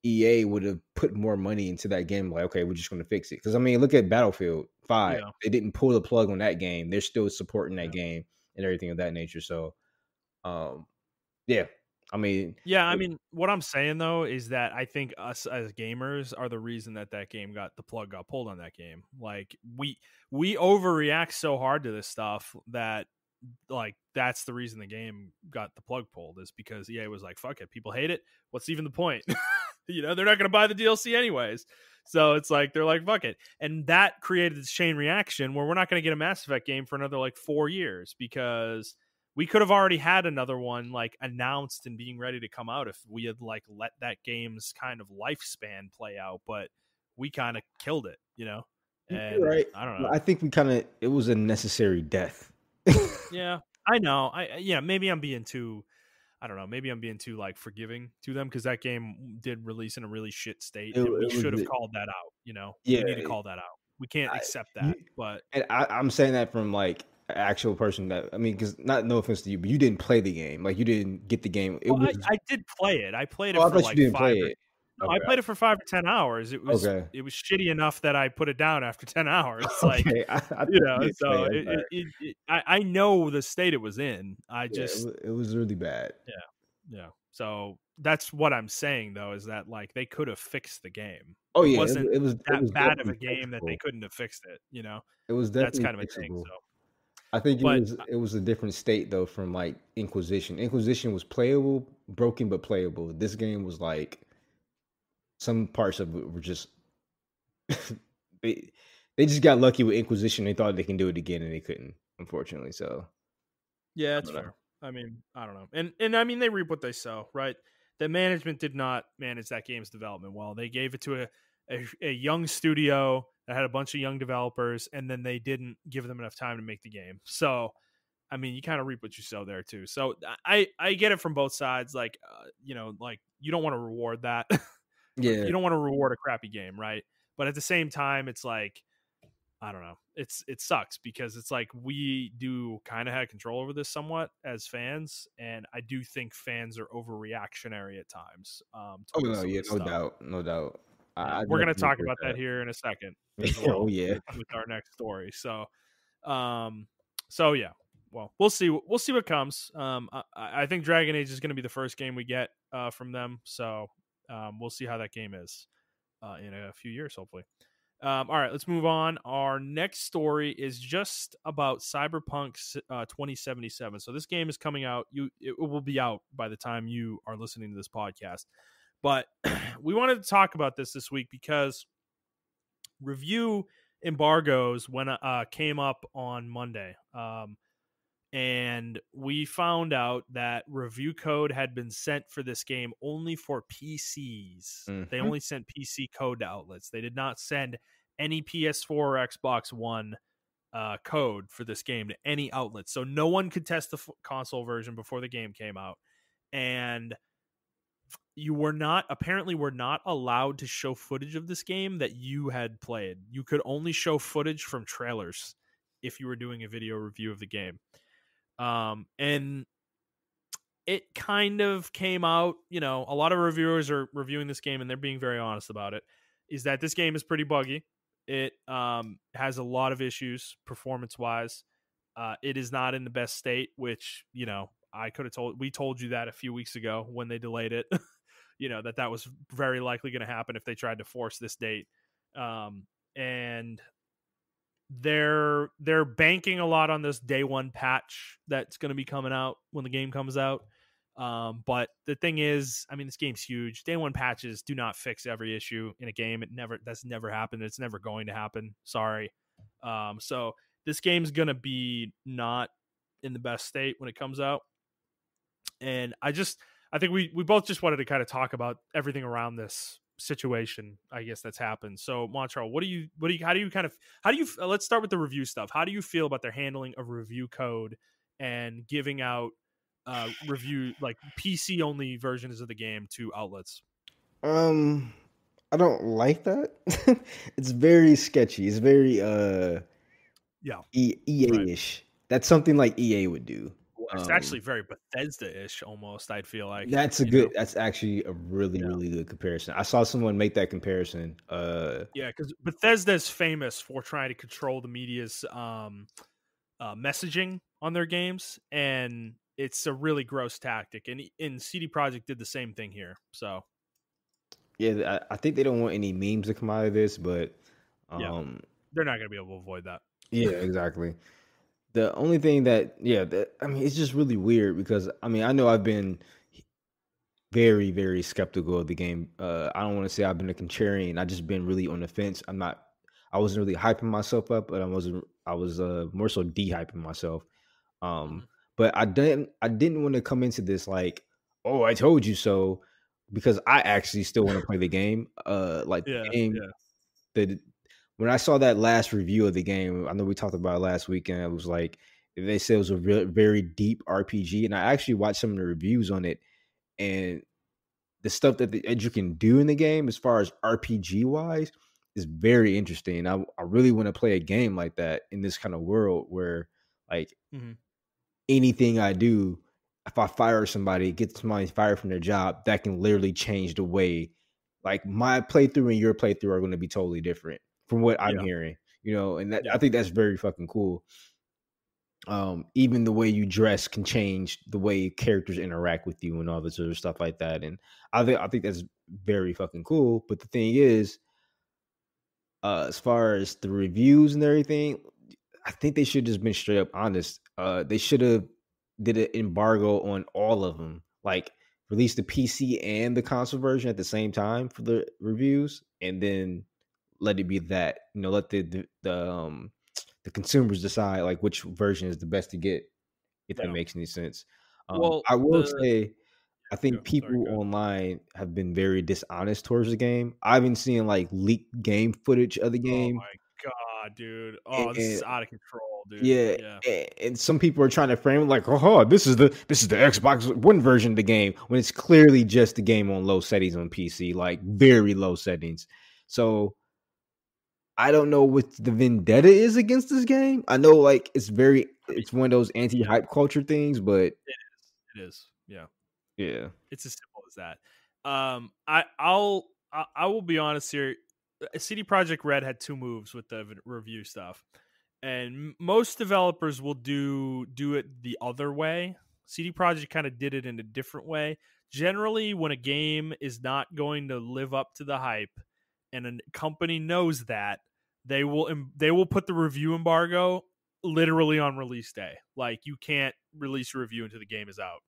EA would have put more money into that game. Like, okay, we're just going to fix it. Because I mean, look at Battlefield 5. Yeah. They didn't pull the plug on that game. They're still supporting that Yeah. game and everything of that nature. So, yeah, I mean, Yeah, I mean, what I'm saying though is that I think us as gamers are the reason that the plug got pulled on that game. Like we overreact so hard to this stuff that like that's the reason the game got the plug pulled, is because EA was like, fuck it, people hate it. What's even the point? They're not going to buy the DLC anyways. So it's like they're like, fuck it. And that created this chain reaction where we're not going to get a Mass Effect game for another like 4 years, because we could have already had another one like announced and being ready to come out if we had like let that game's kind of lifespan play out, but we kind of killed it, you're and right. I don't know. I think it was a necessary death. Yeah, I know. Maybe I'm being too, I don't know, maybe I'm being too like forgiving to them, because that game did release in a really shit state, and we It was should have called that out. yeah. We need to call that out. We can't I, accept you, that. But and I'm saying that from like an actual person that I mean, because not no offense to you, but you didn't play the game. Like you didn't get the game. It well, was. I did play it. I played Oh, it I for thought you like didn't play it. no, I Okay. played it for 5 or 10 hours. It was Okay. shitty enough that I put it down after 10 hours. Like, Okay. I thought you didn't play so it. I'm sorry. I know the state it was in. I Yeah, just, it was really bad. yeah. So that's what I'm saying though, is that like they could have fixed the game. Oh It yeah, wasn't it was that bad of a definitely game that they fixable. couldn't have fixed it. It was That's definitely kind of a thing. fixable. So, I think but it was a different state though from like Inquisition. Inquisition was playable, broken but playable. This game was like some parts of it were just they they just got lucky with Inquisition. They thought they can do it again and they couldn't, unfortunately. So yeah, I it's don't know. fair. I mean, I don't know. And I mean, they reap what they sow, right? The management did not manage that game's development well. They gave it to a young studio that had a bunch of young developers, and then they didn't give them enough time to make the game. So, I mean, you kind of reap what you sow there too. So I get it from both sides. Like, like you don't want to reward that. Yeah. You don't want to reward a crappy game, right? But at the same time, it's like, I don't know. It sucks, because it's like we do kind of have control over this somewhat as fans, and I do think fans are overreactionary at times. Oh Towards no, some of yeah, this no stuff. doubt, no doubt. Yeah, I we're gonna definitely talk agree about with that here in a second as that. Oh well yeah. with our next story. Um, so yeah, well, we'll see. We'll see what comes. I think Dragon Age is going to be the first game we get from them. So we'll see how that game is in a few years, hopefully. All right, let's move on. Our next story is just about Cyberpunk 2077. So this game is coming out. It will be out by the time you are listening to this podcast. But we wanted to talk about this week because review embargoes came up on Monday. and we found out that review code had been sent for this game only for PCs. They Mhm. only sent PC code to outlets. They did not send any PS4 or Xbox One code for this game to any outlet. So no one could test the console version before the game came out. And you were not allowed to show footage of this game that you had played. You could only show footage from trailers if you were doing a video review of the game. And it kind of came out, a lot of reviewers are reviewing this game and they're being very honest about it, is that this game is pretty buggy. It has a lot of issues performance wise. It is not in the best state, which, we told you that a few weeks ago when they delayed it, that was very likely going to happen if they tried to force this date. And they're banking a lot on this day one patch that's going to be coming out when the game comes out. But the thing is, I mean, this game's huge. Day one patches do not fix every issue in a game. That's never happened. It's never going to happen. Sorry. So this game's gonna be not in the best state when it comes out. And I think we both just wanted to kind of talk about everything around this situation, I guess, that's happened. So Montrell, let's start with the review stuff. How do you feel about their handling of review code and giving out review, like PC only versions of the game, to outlets? I don't like that. It's very sketchy. It's very Yeah, right. EA-ish. That's something like EA would do. Well, it's actually very Bethesda-ish almost, I'd feel like, That's actually a really, Yeah. really good comparison. I saw someone make that comparison. Yeah, because Bethesda is famous for trying to control the media's messaging on their games, and it's a really gross tactic. And CD Projekt did the same thing here. So Yeah, I think they don't want any memes to come out of this, but yeah, um, they're not going to be able to avoid that. yeah, exactly. The only thing I mean, it's just really weird because I mean, I know I've been very, very skeptical of the game. I don't want to say I've been a contrarian. I just been really on the fence. I wasn't really hyping myself up, but I was more so de-hyping myself. Um, Mhm. but I didn't want to come into this like, oh, I told you so, because I actually still want to play the game. Like Yeah, the game, yeah, the when I saw that last review of the game, I know we talked about it last weekend. It was like they said it was a very deep RPG, and I actually watched some of the reviews on it, and the stuff that you can do in the game as far as RPG wise is very interesting. I really want to play a game like that in this kind of world where like hmm anything I do, if I fire somebody, get somebody fired from their job, that can literally change the way like my playthrough and your playthrough are going to be totally different from what I'm yeah, hearing, and that I yeah, think that's very fucking cool. Even the way you dress can change the way characters interact with you and all this other stuff like that. And I think that's very fucking cool. But the thing is, as far as the reviews and everything, I think they should just been straight up honest. They should have did an embargo on all of them, like release the PC and the console version at the same time for the reviews, and then let it be that. Let the consumers decide like which version is the best to get, if that yeah. makes any sense. Well, I will say, I go. think Sorry, people go ahead. online have been very dishonest towards the game. I've been seeing like leaked game footage of the Oh game, my god, dude! Oh, this and is out of control, dude. yeah, Yeah, and some people are trying to frame it like, oh, this is the Xbox One version of the game, when it's clearly just the game on low settings on PC, like very low settings. So I don't know what the vendetta is against this game. I know like I mean, it's one of those yeah, anti-hype culture things, but it is. It is. Yeah. yeah. It's as simple as that. I will be honest here. CD Projekt Red had two moves with the review stuff, and most developers will do it the other way. CD Projekt kind of did it in a different way. Generally, when a game is not going to live up to the hype, and a company knows that, they will put the review embargo literally on release day. Like, you can't release a review until the game is out.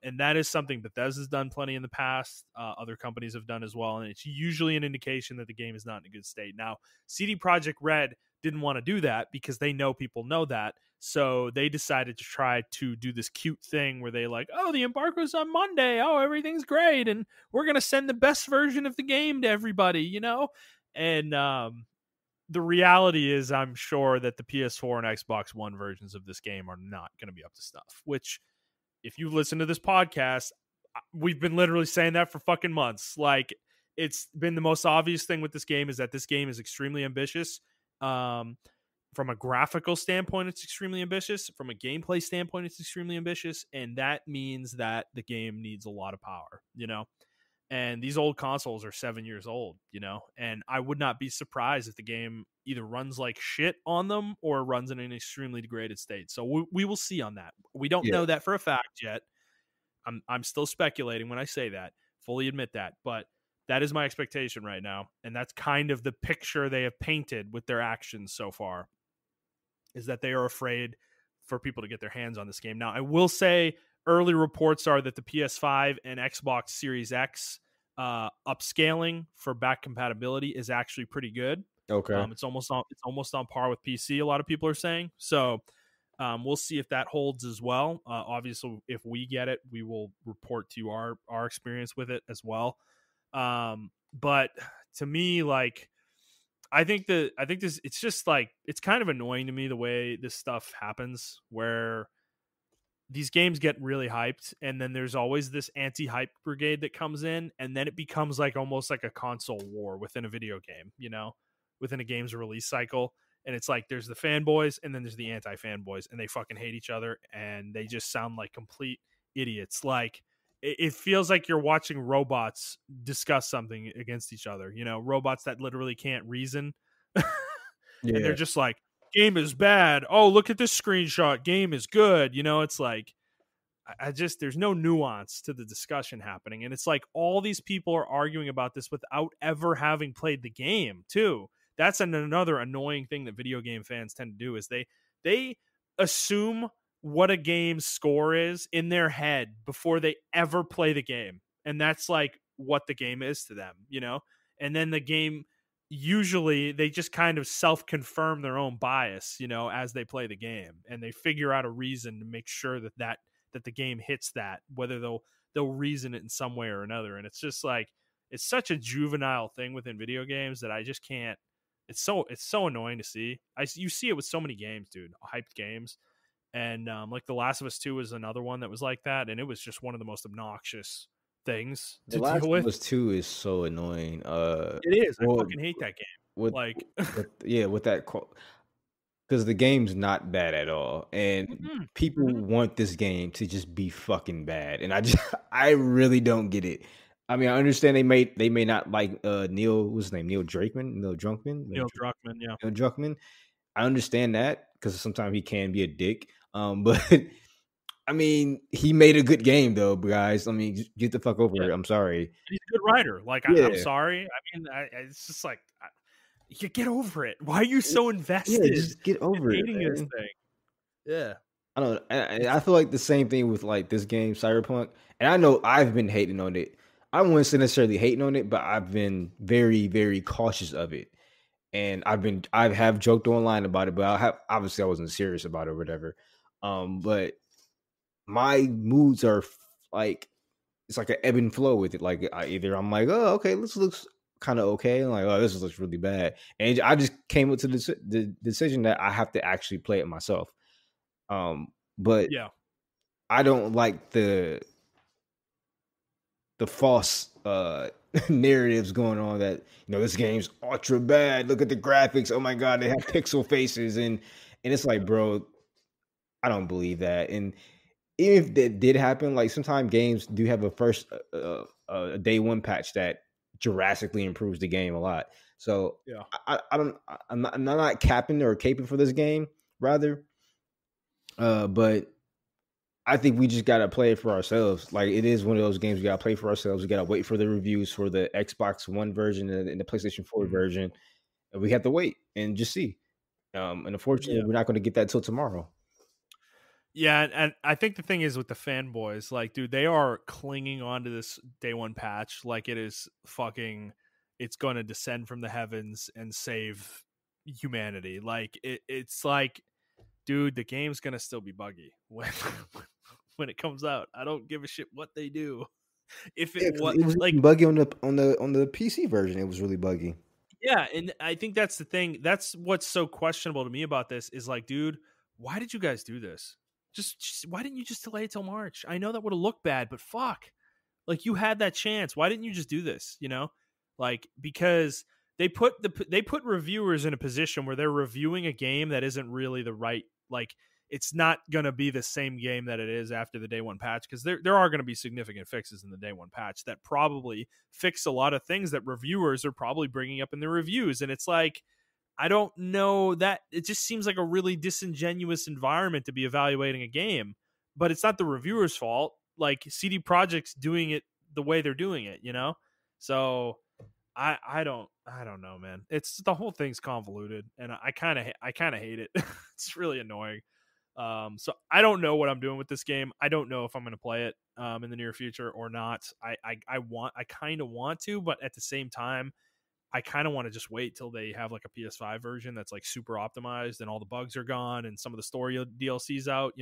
And that is something Bethesda's done plenty in the past. Other companies have done as well, and it's usually an indication that the game is not in a good state. Now, CD Projekt Red didn't want to do that because they know people know that, So they decided to try to do this cute thing where they like, oh, the embargo's on Monday. Oh, everything's great. And we're going to send the best version of the game to everybody, you know? And the reality is, I'm sure that the PS4 and Xbox One versions of this game are not going to be up to stuff, which, if you listen to this podcast, we've been literally saying that for fucking months. Like, it's been the most obvious thing with this game is that this game is extremely ambitious. From a graphical standpoint, it's extremely ambitious. From a gameplay standpoint, it's extremely ambitious. And that means that the game needs a lot of power, you know? And these old consoles are 7 years old, you know? And I would not be surprised if the game either runs like shit on them or runs in an extremely degraded state. So we will see on that. We don't know that for a fact yet. I'm still speculating when I say that. Fully admit that. But that is my expectation right now. And that's kind of the picture they have painted with their actions so far, is that they are afraid for people to get their hands on this game. Now, I will say early reports are that the PS5 and Xbox Series X upscaling for back compatibility is actually pretty good. Okay. It's almost on par with PC, a lot of people are saying. So we'll see if that holds as well. Obviously, if we get it, we will report to you our experience with it as well. But to me, like, I think this, it's just like, it's kind of annoying to me the way this stuff happens, where these games get really hyped and then there's always this anti-hype brigade that comes in, and then it becomes like almost like a console war within a video game, you know, within a game's release cycle. And it's like there's the fanboys and then there's the anti-fanboys, and they fucking hate each other and they just sound like complete idiots. Like, it feels like you're watching robots discuss something against each other, you know, robots that literally can't reason. And they're just like, game is bad. Oh, look at this screenshot. Game is good. You know, it's like, I just, there's no nuance to the discussion happening. And it's like all these people are arguing about this without ever having played the game too. That's another annoying thing that video game fans tend to do, is they assume what a game's score is in their head before they ever play the game. And that's like what the game is to them, you know? And then the game, usually they just kind of self-confirm their own bias, you know, as they play the game, and they figure out a reason to make sure that the game hits that, whether they'll reason it in some way or another. And it's just like, it's such a juvenile thing within video games that I just can't. It's so annoying to see. You see it with so many games, dude, hyped games. And like The Last of Us 2 was another one that was like that, and it was just one of the most obnoxious things The to Last deal of with. Us 2 is so annoying. It is. Well, I fucking hate that game. with Like, with that, because the game's not bad at all, and people want this game to just be fucking bad, and I really don't get it. I mean, I understand they may not like what's his name, Neil Druckmann, yeah. Neil Druckmann. I understand that, because sometimes he can be a dick. But I mean, he made a good game though, guys. I mean, just get the fuck over it. I'm sorry. He's a good writer. Like, I'm sorry. I mean, it's just like, you get over it. Why are you so invested? Yeah, just get over it, man. This thing. Yeah. I don't know. I feel like the same thing with like this game, Cyberpunk. And I know I've been hating on it. I wouldn't say necessarily hating on it, but I've been very, very cautious of it. And I have joked online about it, but obviously I wasn't serious about it or whatever. But my moods are like, it's like an ebb and flow with it. Like, either I'm like, oh, okay, this looks kind of okay, and like, oh, this looks really bad. And I just came up to the decision that I have to actually play it myself. But yeah, I don't like the false narratives going on that, you know, this game's ultra bad. Look at the graphics. Oh my god, they have pixel faces, and it's like, bro, I don't believe that. And even if that did happen, like, sometimes games do have a first a day one patch that drastically improves the game a lot. So yeah, I'm not capping or caping for this game, rather. But I think we just gotta play it for ourselves. Like, it is one of those games we gotta play for ourselves. We gotta wait for the reviews for the Xbox One version and the PlayStation 4 version, and we have to wait and just see. And unfortunately, we're not going to get that till tomorrow. Yeah, and I think the thing is with the fanboys, like, dude, they are clinging on to this day one patch like it is fucking, it's going to descend from the heavens and save humanity. Like, it's like, dude, the game's gonna still be buggy when it comes out. I don't give a shit what they do. If it Yeah, 'cause what it was like even buggy on the PC version. It was really buggy. Yeah, and I think that's the thing. That's what's so questionable to me about this is like, dude, why did you guys do this? Just why didn't you just delay it till March? I know that would have looked bad, but fuck. Like you had that chance. Why didn't you just do this? Like because they put reviewers in a position where they're reviewing a game that isn't really the right like it's not going to be the same game that it is after the day one patch because there are going to be significant fixes in the day one patch that probably fix a lot of things that reviewers are probably bringing up in their reviews. And it's like, I don't know that it just seems like a really disingenuous environment to be evaluating a game, but it's not the reviewer's fault. Like CD Projekt's doing it the way they're doing it. So I don't know, man. It's the whole thing's convoluted, and I kind of hate it. It's really annoying. So I don't know what I'm doing with this game. I don't know if I'm going to play it in the near future or not. I kind of want to, but at the same time, I kind of want to just wait till they have like a PS5 version that's like super optimized and all the bugs are gone and some of the story DLCs out.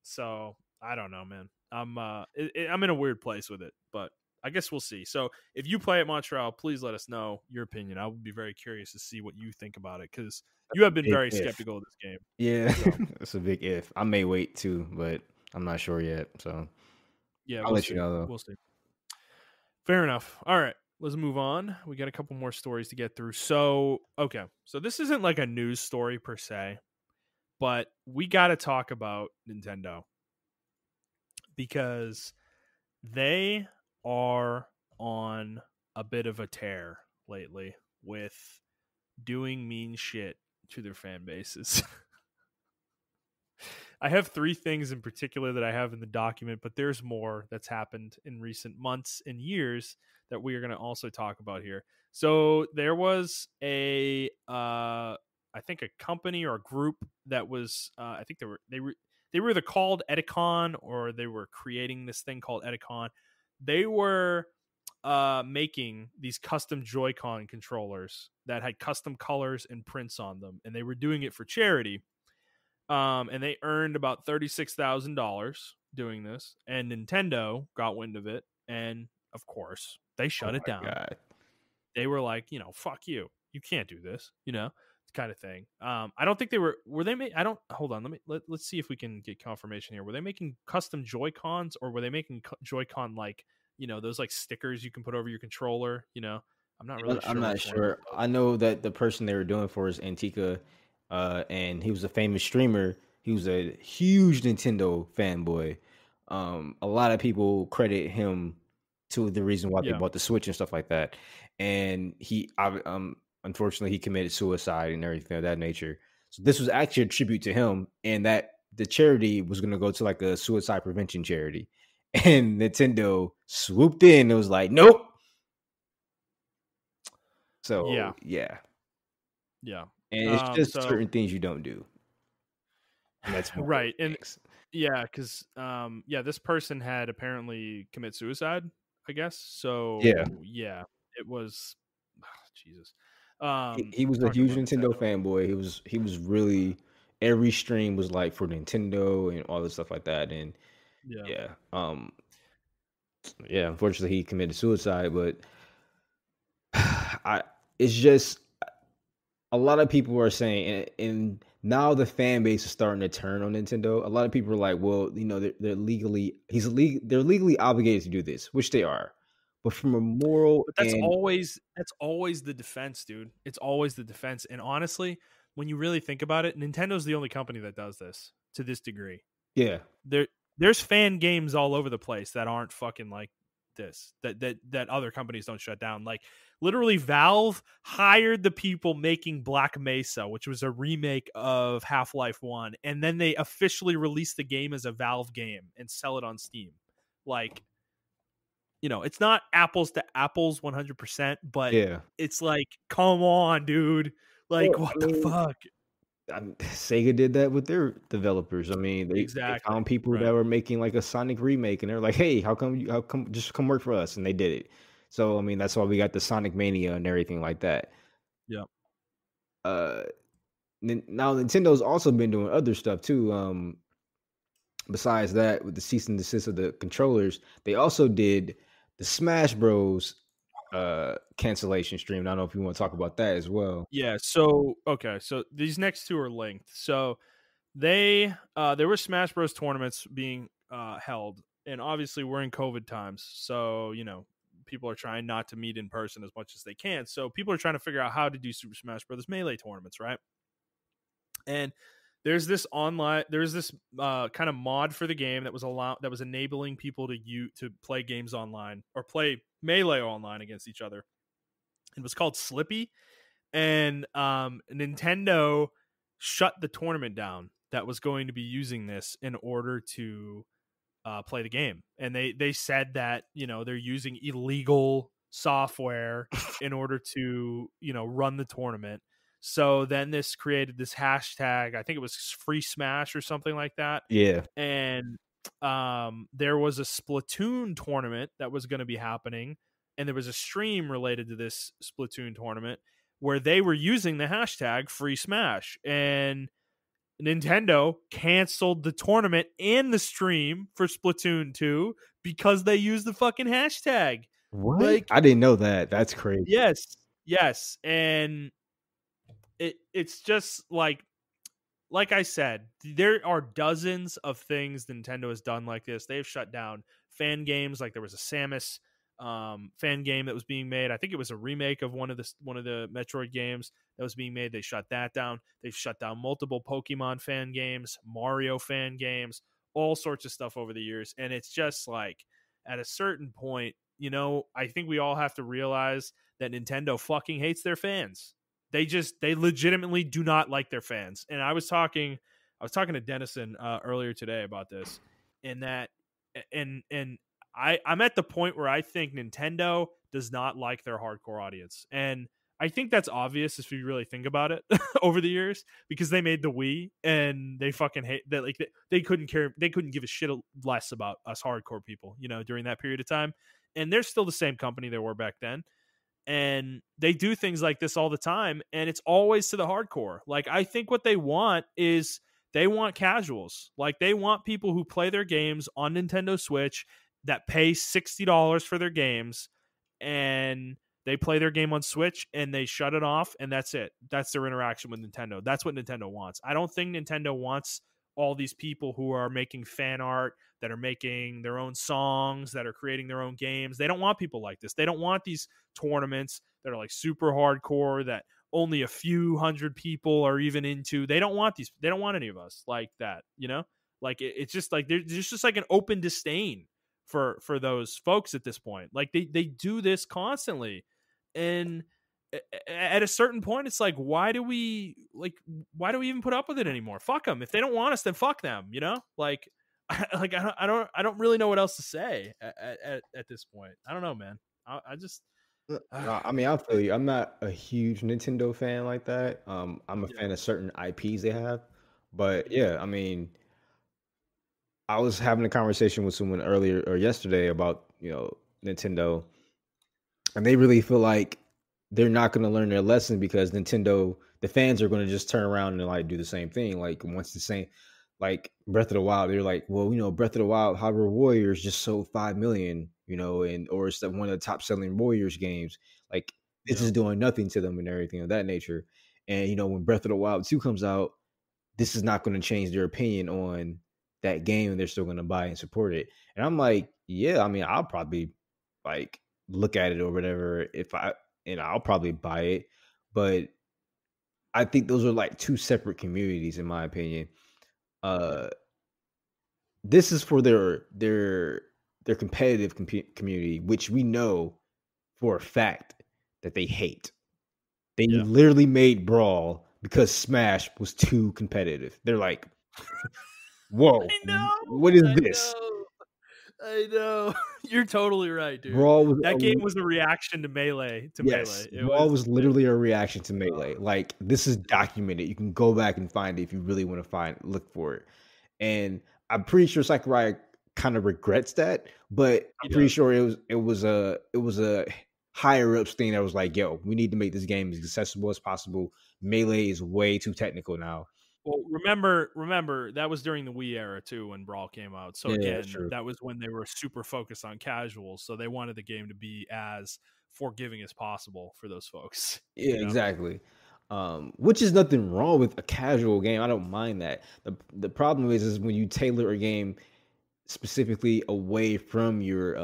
So I don't know, man. I'm in a weird place with it, but I guess we'll see. So if you play at Montrell, please let us know your opinion. I would be very curious to see what you think about it because you have been Big very if. skeptical of this game. Yeah, So it's a big if. I may wait too, but I'm not sure yet. So yeah, I'll we'll let you see. know though. We'll see. Fair enough. All right, let's move on. We got a couple more stories to get through. So so this isn't like a news story per se, but we got to talk about Nintendo because they are on a bit of a tear lately with doing mean shit to their fan bases. I have three things in particular that I have in the document, but there's more that's happened in recent months and years that we are going to also talk about here. So there was I think a company or a group that was, I think they were either called Edicon or they were creating this thing called Edicon. They were making these custom Joy-Con controllers that had custom colors and prints on them, and they were doing it for charity. And they earned about $36,000 doing this, and Nintendo got wind of it, and of course they Oh shut it my down. god. They were like, fuck you, you can't do this, kind of thing. I don't think they were they I don't hold on, let's see if we can get confirmation here. Were they making custom Joy-Cons, or were they making Joy-Con like those like stickers you can put over your controller? I'm not really I'm sure not which one it sure. was. I know that the person they were doing for is Antika, and he was a famous streamer. He was a huge Nintendo fanboy. A lot of people credit him to the reason why they Yeah. bought the Switch and stuff like that. And unfortunately, he committed suicide and everything of that nature. So this was actually a tribute to him, and that the charity was going to go to like a suicide prevention charity. And Nintendo swooped in. It was like, nope. Yeah. So yeah, Yeah. and it's just So certain things you don't do, and that's one of those right. And things. yeah, because this person had apparently commit suicide, I guess. Yeah, So yeah, it was Jesus. he was a Talking huge about Nintendo Nintendo. fanboy. He was really every stream was like for Nintendo and all this stuff like that. And Yeah. yeah, yeah. Unfortunately, he committed suicide. But I, it's just a lot of people are saying, and now the fan base is starting to turn on Nintendo. A lot of people are like, well, they're legally they're legally obligated to do this, which they are, but from a moral But and that's always the defense, dude. It's always the defense. And honestly, when you really think about it, Nintendo's the only company that does this to this degree. yeah, There's fan games all over the place that aren't fucking like this that other companies don't shut down. Like literally Valve hired the people making Black Mesa, which was a remake of Half-Life 1, and then they officially released the game as a Valve game and sell it on Steam. Like it's not apples to apples 100%, but yeah. it's like, come on, dude. Like, Well, what I the mean, fuck? Sega did that with their developers. I mean, they Exactly. found people Right. that were making like a Sonic remake, and they're like, "Hey, how come just come work for us?" And they did it. So I mean, that's why we got the Sonic Mania and everything like that. Yeah. Uh, now Nintendo's also been doing other stuff too. Besides that, with the cease and desist of the controllers, they also did the Smash Bros. Cancellation stream. I don't know if you want to talk about that as well. Yeah. So okay. So these next two are linked. So there were Smash Bros tournaments being held, and obviously we're in COVID times, so people are trying not to meet in person as much as they can. So people are trying to figure out how to do Super Smash Bros. Melee tournaments, right? And there's this kind of mod for the game that was enabling people to play games online or play Melee online against each other. It was called Slippy, and Nintendo shut the tournament down that was going to be using this in order to play the game. And they said that they're using illegal software in order to run the tournament. So then this created this hashtag. I think it was Free Smash or something like that. Yeah. And there was a Splatoon tournament that was going to be happening, and there was a stream related to this Splatoon tournament where they were using the hashtag Free Smash, and Nintendo canceled the tournament and the stream for Splatoon 2 because they used the fucking hashtag. What? Like, I didn't know that. That's crazy. Yes. And it's just like I said, there are dozens of things Nintendo has done like this. They've shut down fan games. Like there was a Samus fan game that was being made. I think it was a remake of one of the Metroid games that was being made. They shut that down. They've shut down multiple Pokemon fan games, Mario fan games, all sorts of stuff over the years. And it's just like at a certain point, I think we all have to realize that Nintendo fucking hates their fans. They legitimately do not like their fans. And I was talking to Dennison earlier today about this, and I'm at the point where I think Nintendo does not like their hardcore audience. And I think that's obvious if you really think about it over the years, because they made the Wii and they fucking hate that. Like they couldn't care. They couldn't give a shit less about us hardcore people, during that period of time. And they're still the same company they were back then. And they do things like this all the time, and it's always to the hardcore. Like I think what they want is they want casuals. Like they want people who play their games on Nintendo Switch that pay $60 for their games, and they play their game on Switch and they shut it off, and that's it. That's their interaction with Nintendo. That's what Nintendo wants. I don't think Nintendo wants all these people who are making fan art, that are making their own songs, that are creating their own games. They don't want people like this. They don't want these tournaments that are like super hardcore that only a few hundred people are even into. They don't want these. They don't want any of us like that, Like it's just like there's just like an open disdain for those folks at this point. Like they do this constantly. And at a certain point, it's like, why do we even put up with it anymore? Fuck them. If they don't want us, then fuck them. Like I don't really know what else to say at this point. I don't know, man. I just. I mean, I feel you. I'm not a huge Nintendo fan like that. I'm a fan of certain IPs they have, but yeah, I mean, I was having a conversation with someone earlier or yesterday about Nintendo, and they really feel like they're not going to learn their lesson because Nintendo, the fans are going to just turn around and like do the same thing. Like once the same, like Breath of the Wild, they're like, well, Breath of the Wild, Hyrule Warriors just sold 5 million, or it's one of the top selling Warriors games. Like this is doing nothing to them and everything of that nature. And when Breath of the Wild 2 comes out, this is not going to change their opinion on that game, and they're still going to buy and support it. And I'm like, yeah, I mean, I'll probably like look at it or whatever I'll probably buy it. But I think those are like two separate communities, in my opinion. This is for their competitive community, which we know for a fact that they hate. They literally made Brawl because Smash was too competitive. They're like, whoa, what is this? I know. You're totally right, dude. That game was a reaction to Melee. Yes, Brawl was literally a reaction to Melee. Like this is documented. You can go back and find it if you really want to look for it. And I'm pretty sure Sakurai kind of regrets that, but I'm pretty sure it was a higher ups thing that was like, yo, we need to make this game as accessible as possible. Melee is way too technical now. Well, remember that was during the Wii era too when Brawl came out. So Yeah, that's again, true. that was when they were super focused on casuals. So they wanted the game to be as forgiving as possible for those folks. Yeah, You know? exactly. Which is nothing wrong with a casual game. I don't mind that. The problem is when you tailor a game specifically away from your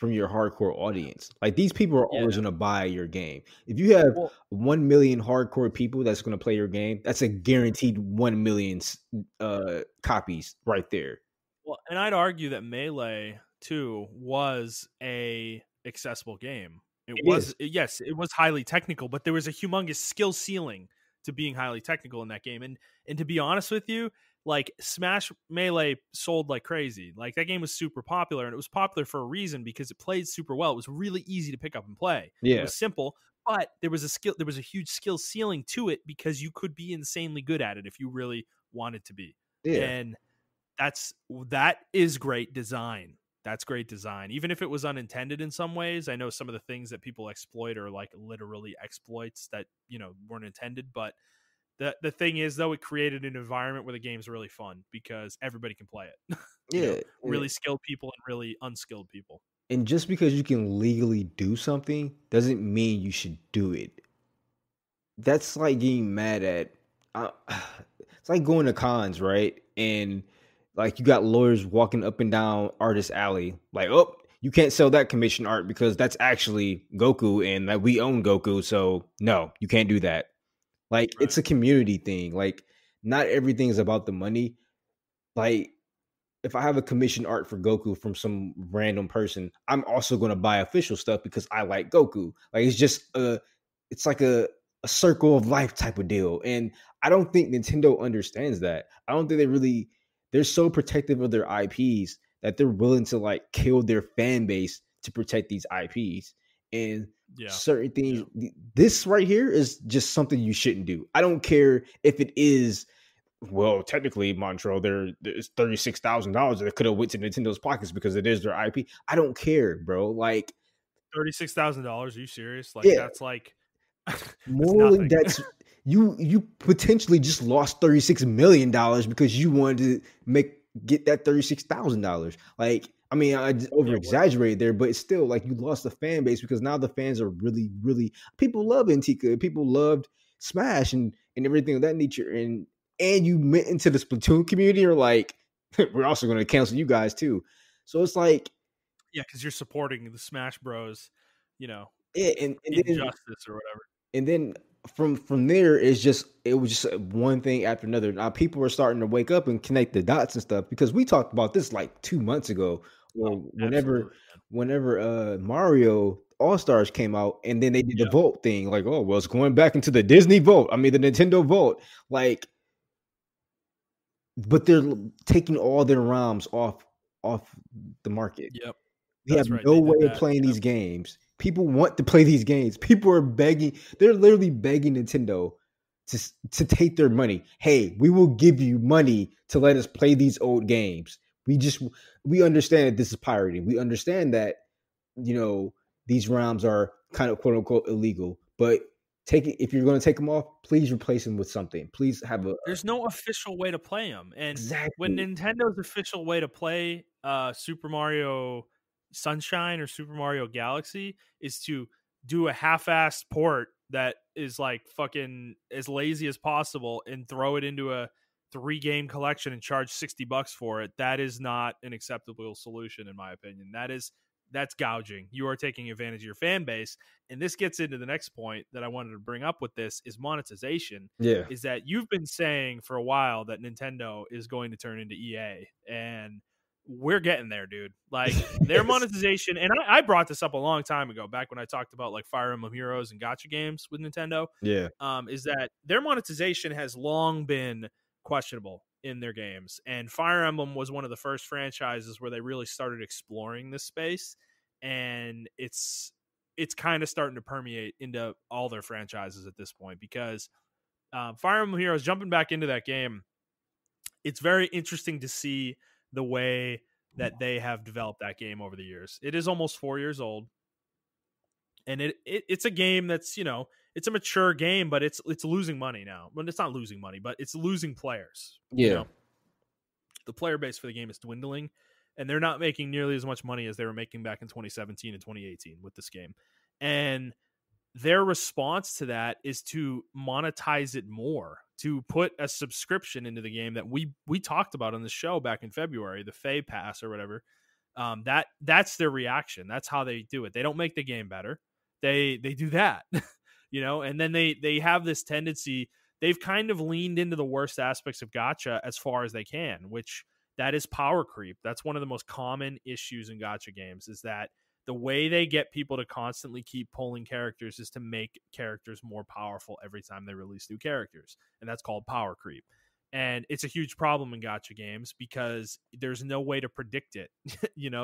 hardcore audience. Like these people are always Yeah. gonna buy your game. If you have Well, 1 million hardcore people that's gonna play your game, that's a guaranteed 1 million copies right there. well, and I'd argue that Melee too was a accessible game. It It was is. yes, it was highly technical, but there was a humongous skill ceiling to being highly technical in that game. And to be honest with you, like Smash Melee sold like crazy. Like that game was super popular, and it was popular for a reason because it played super well. It was really easy to pick up and play. It Yeah. was simple, but there was a huge skill ceiling to it because you could be insanely good at it if you really wanted to be. Yeah. And that is great design. That's great design. Even if it was unintended in some ways, I know some of the things that people exploit are like literally exploits that, weren't intended, but the thing is though, it created an environment where the game's really fun because everybody can play it. Yeah. Really skilled people and really unskilled people. And just because you can legally do something doesn't mean you should do it. That's like getting mad at uh, it's like going to cons, right? And like you got lawyers walking up and down artist alley like, oh, you can't sell that commission art because that's actually Goku and that we own Goku, so no, you can't do that. Like Right. it's a community thing. Like not everything is about the money. Like if I have a commission art for Goku from some random person, I'm also going to buy official stuff because I like Goku. Like it's like a circle of life type of deal. And I don't think Nintendo understands that. I don't think they're so protective of their IPs that they're willing to like kill their fan base to protect these IPs. And Yeah. certain things, Yeah. this right here is just something you shouldn't do. I don't care if it is well, technically, Montrell, there's $36,000 that could have went to Nintendo's pockets because it is their IP. I don't care, bro. Like, $36,000. Are you serious? Like yeah, that's like that's morally, nothing. that's you potentially just lost $36 million because you wanted to get that $36,000. Like, I mean, I over Yeah. exaggerated there, but it's still like you lost the fan base because now the fans are really, really people love Antika, people loved Smash and everything of that nature, and you went into the Splatoon community, or like we're also going to cancel you guys too. So it's like, Yeah, because you're supporting the Smash Bros. You know, yeah, injustice or whatever. and then from there it was just one thing after another. Now people are starting to wake up and connect the dots and stuff because we talked about this like 2 months ago or Oh, absolutely. whenever Mario All Stars came out, and then they did the Yeah. Vault thing, like, oh well, it's going back into the Disney Vault. I mean the Nintendo Vault, like, but they're taking all their ROMs off the market. Yep. We have That's right. no They did way of that. playing Yep. these games. People want to play these games. People are begging. They're literally begging Nintendo to take their money. Hey, we will give you money to let us play these old games. We understand that this is pirating. We understand that these ROMs are kind of quote unquote illegal. But take it if you're going to take them off. Please replace them with something. Please have a There's no official way to play them, and when exactly. Nintendo's official way to play Super Mario Sunshine or Super Mario Galaxy is to do a half-assed port that is like fucking as lazy as possible and throw it into a 3-game collection and charge $60 for it, that is not an acceptable solution in my opinion. That's gouging. You are taking advantage of your fan base. And this gets into the next point that I wanted to bring up with this is monetization. Yeah. Is that you've been saying for a while that Nintendo is going to turn into EA, and we're getting there, dude. Like their Yes. monetization, and I brought this up a long time ago, back when I talked about like Fire Emblem Heroes and gacha games with Nintendo, Yeah. is that their monetization has long been questionable in their games. And Fire Emblem was one of the first franchises where they really started exploring this space, and it's kind of starting to permeate into all their franchises at this point because Fire Emblem Heroes, jumping back into that game, it's very interesting to see the way that they have developed that game over the years. It is almost 4 years old. And it's a game that's, it's a mature game, but it's losing money now. Well, it's not losing money, but it's losing players. Yeah. The player base for the game is dwindling, and they're not making nearly as much money as they were making back in 2017 and 2018 with this game. And their response to that is to monetize it more, to put a subscription into the game that we talked about on the show back in February, the Fay Pass or whatever. That's their reaction. That's how they do it. They don't make the game better. They do that, and then they have this tendency. They've kind of leaned into the worst aspects of gacha as far as they can, which that is power creep. That's one of the most common issues in gacha games, is that the way they get people to constantly keep pulling characters is to make characters more powerful every time they release new characters. And that's called power creep. And it's a huge problem in gacha games because there's no way to predict it,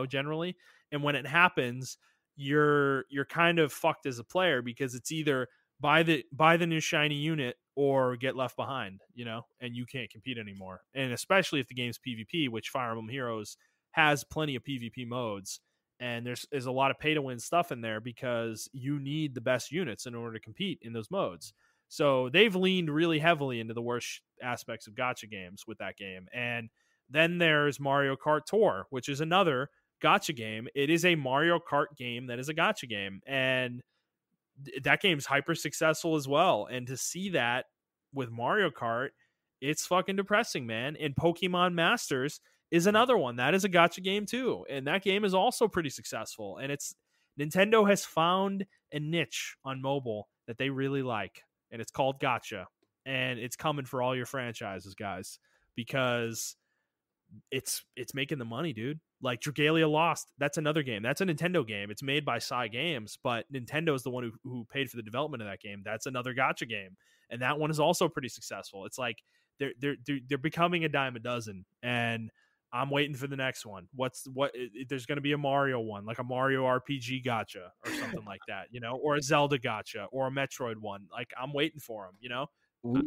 generally. And when it happens, you're kind of fucked as a player, because it's either buy the new shiny unit or get left behind, and you can't compete anymore. And especially if the game's PvP, which Fire Emblem Heroes has plenty of PvP modes. And there's a lot of pay to win stuff in there because you need the best units in order to compete in those modes. So they've leaned really heavily into the worst aspects of gacha games with that game. And then there's Mario Kart Tour, which is another gacha game. It is a Mario Kart game that is a gacha game. And that game's hyper successful as well. And to see that with Mario Kart, it's fucking depressing, man. And Pokemon Masters is another one. That is a gacha game too. And that game is also pretty successful. And Nintendo has found a niche on mobile that they really like. And it's called gacha. And it's coming for all your franchises, guys, because it's making the money, dude. Like Dragalia Lost, that's another game. That's a Nintendo game. It's made by Psy Games, but Nintendo is the one who paid for the development of that game. That's another gacha game. And that one is also pretty successful. It's like they're becoming a dime a dozen. And I'm waiting for the next one. There's going to be a Mario one, like a Mario RPG gacha or something like that, or a Zelda gacha or a Metroid one. Like I'm waiting for them,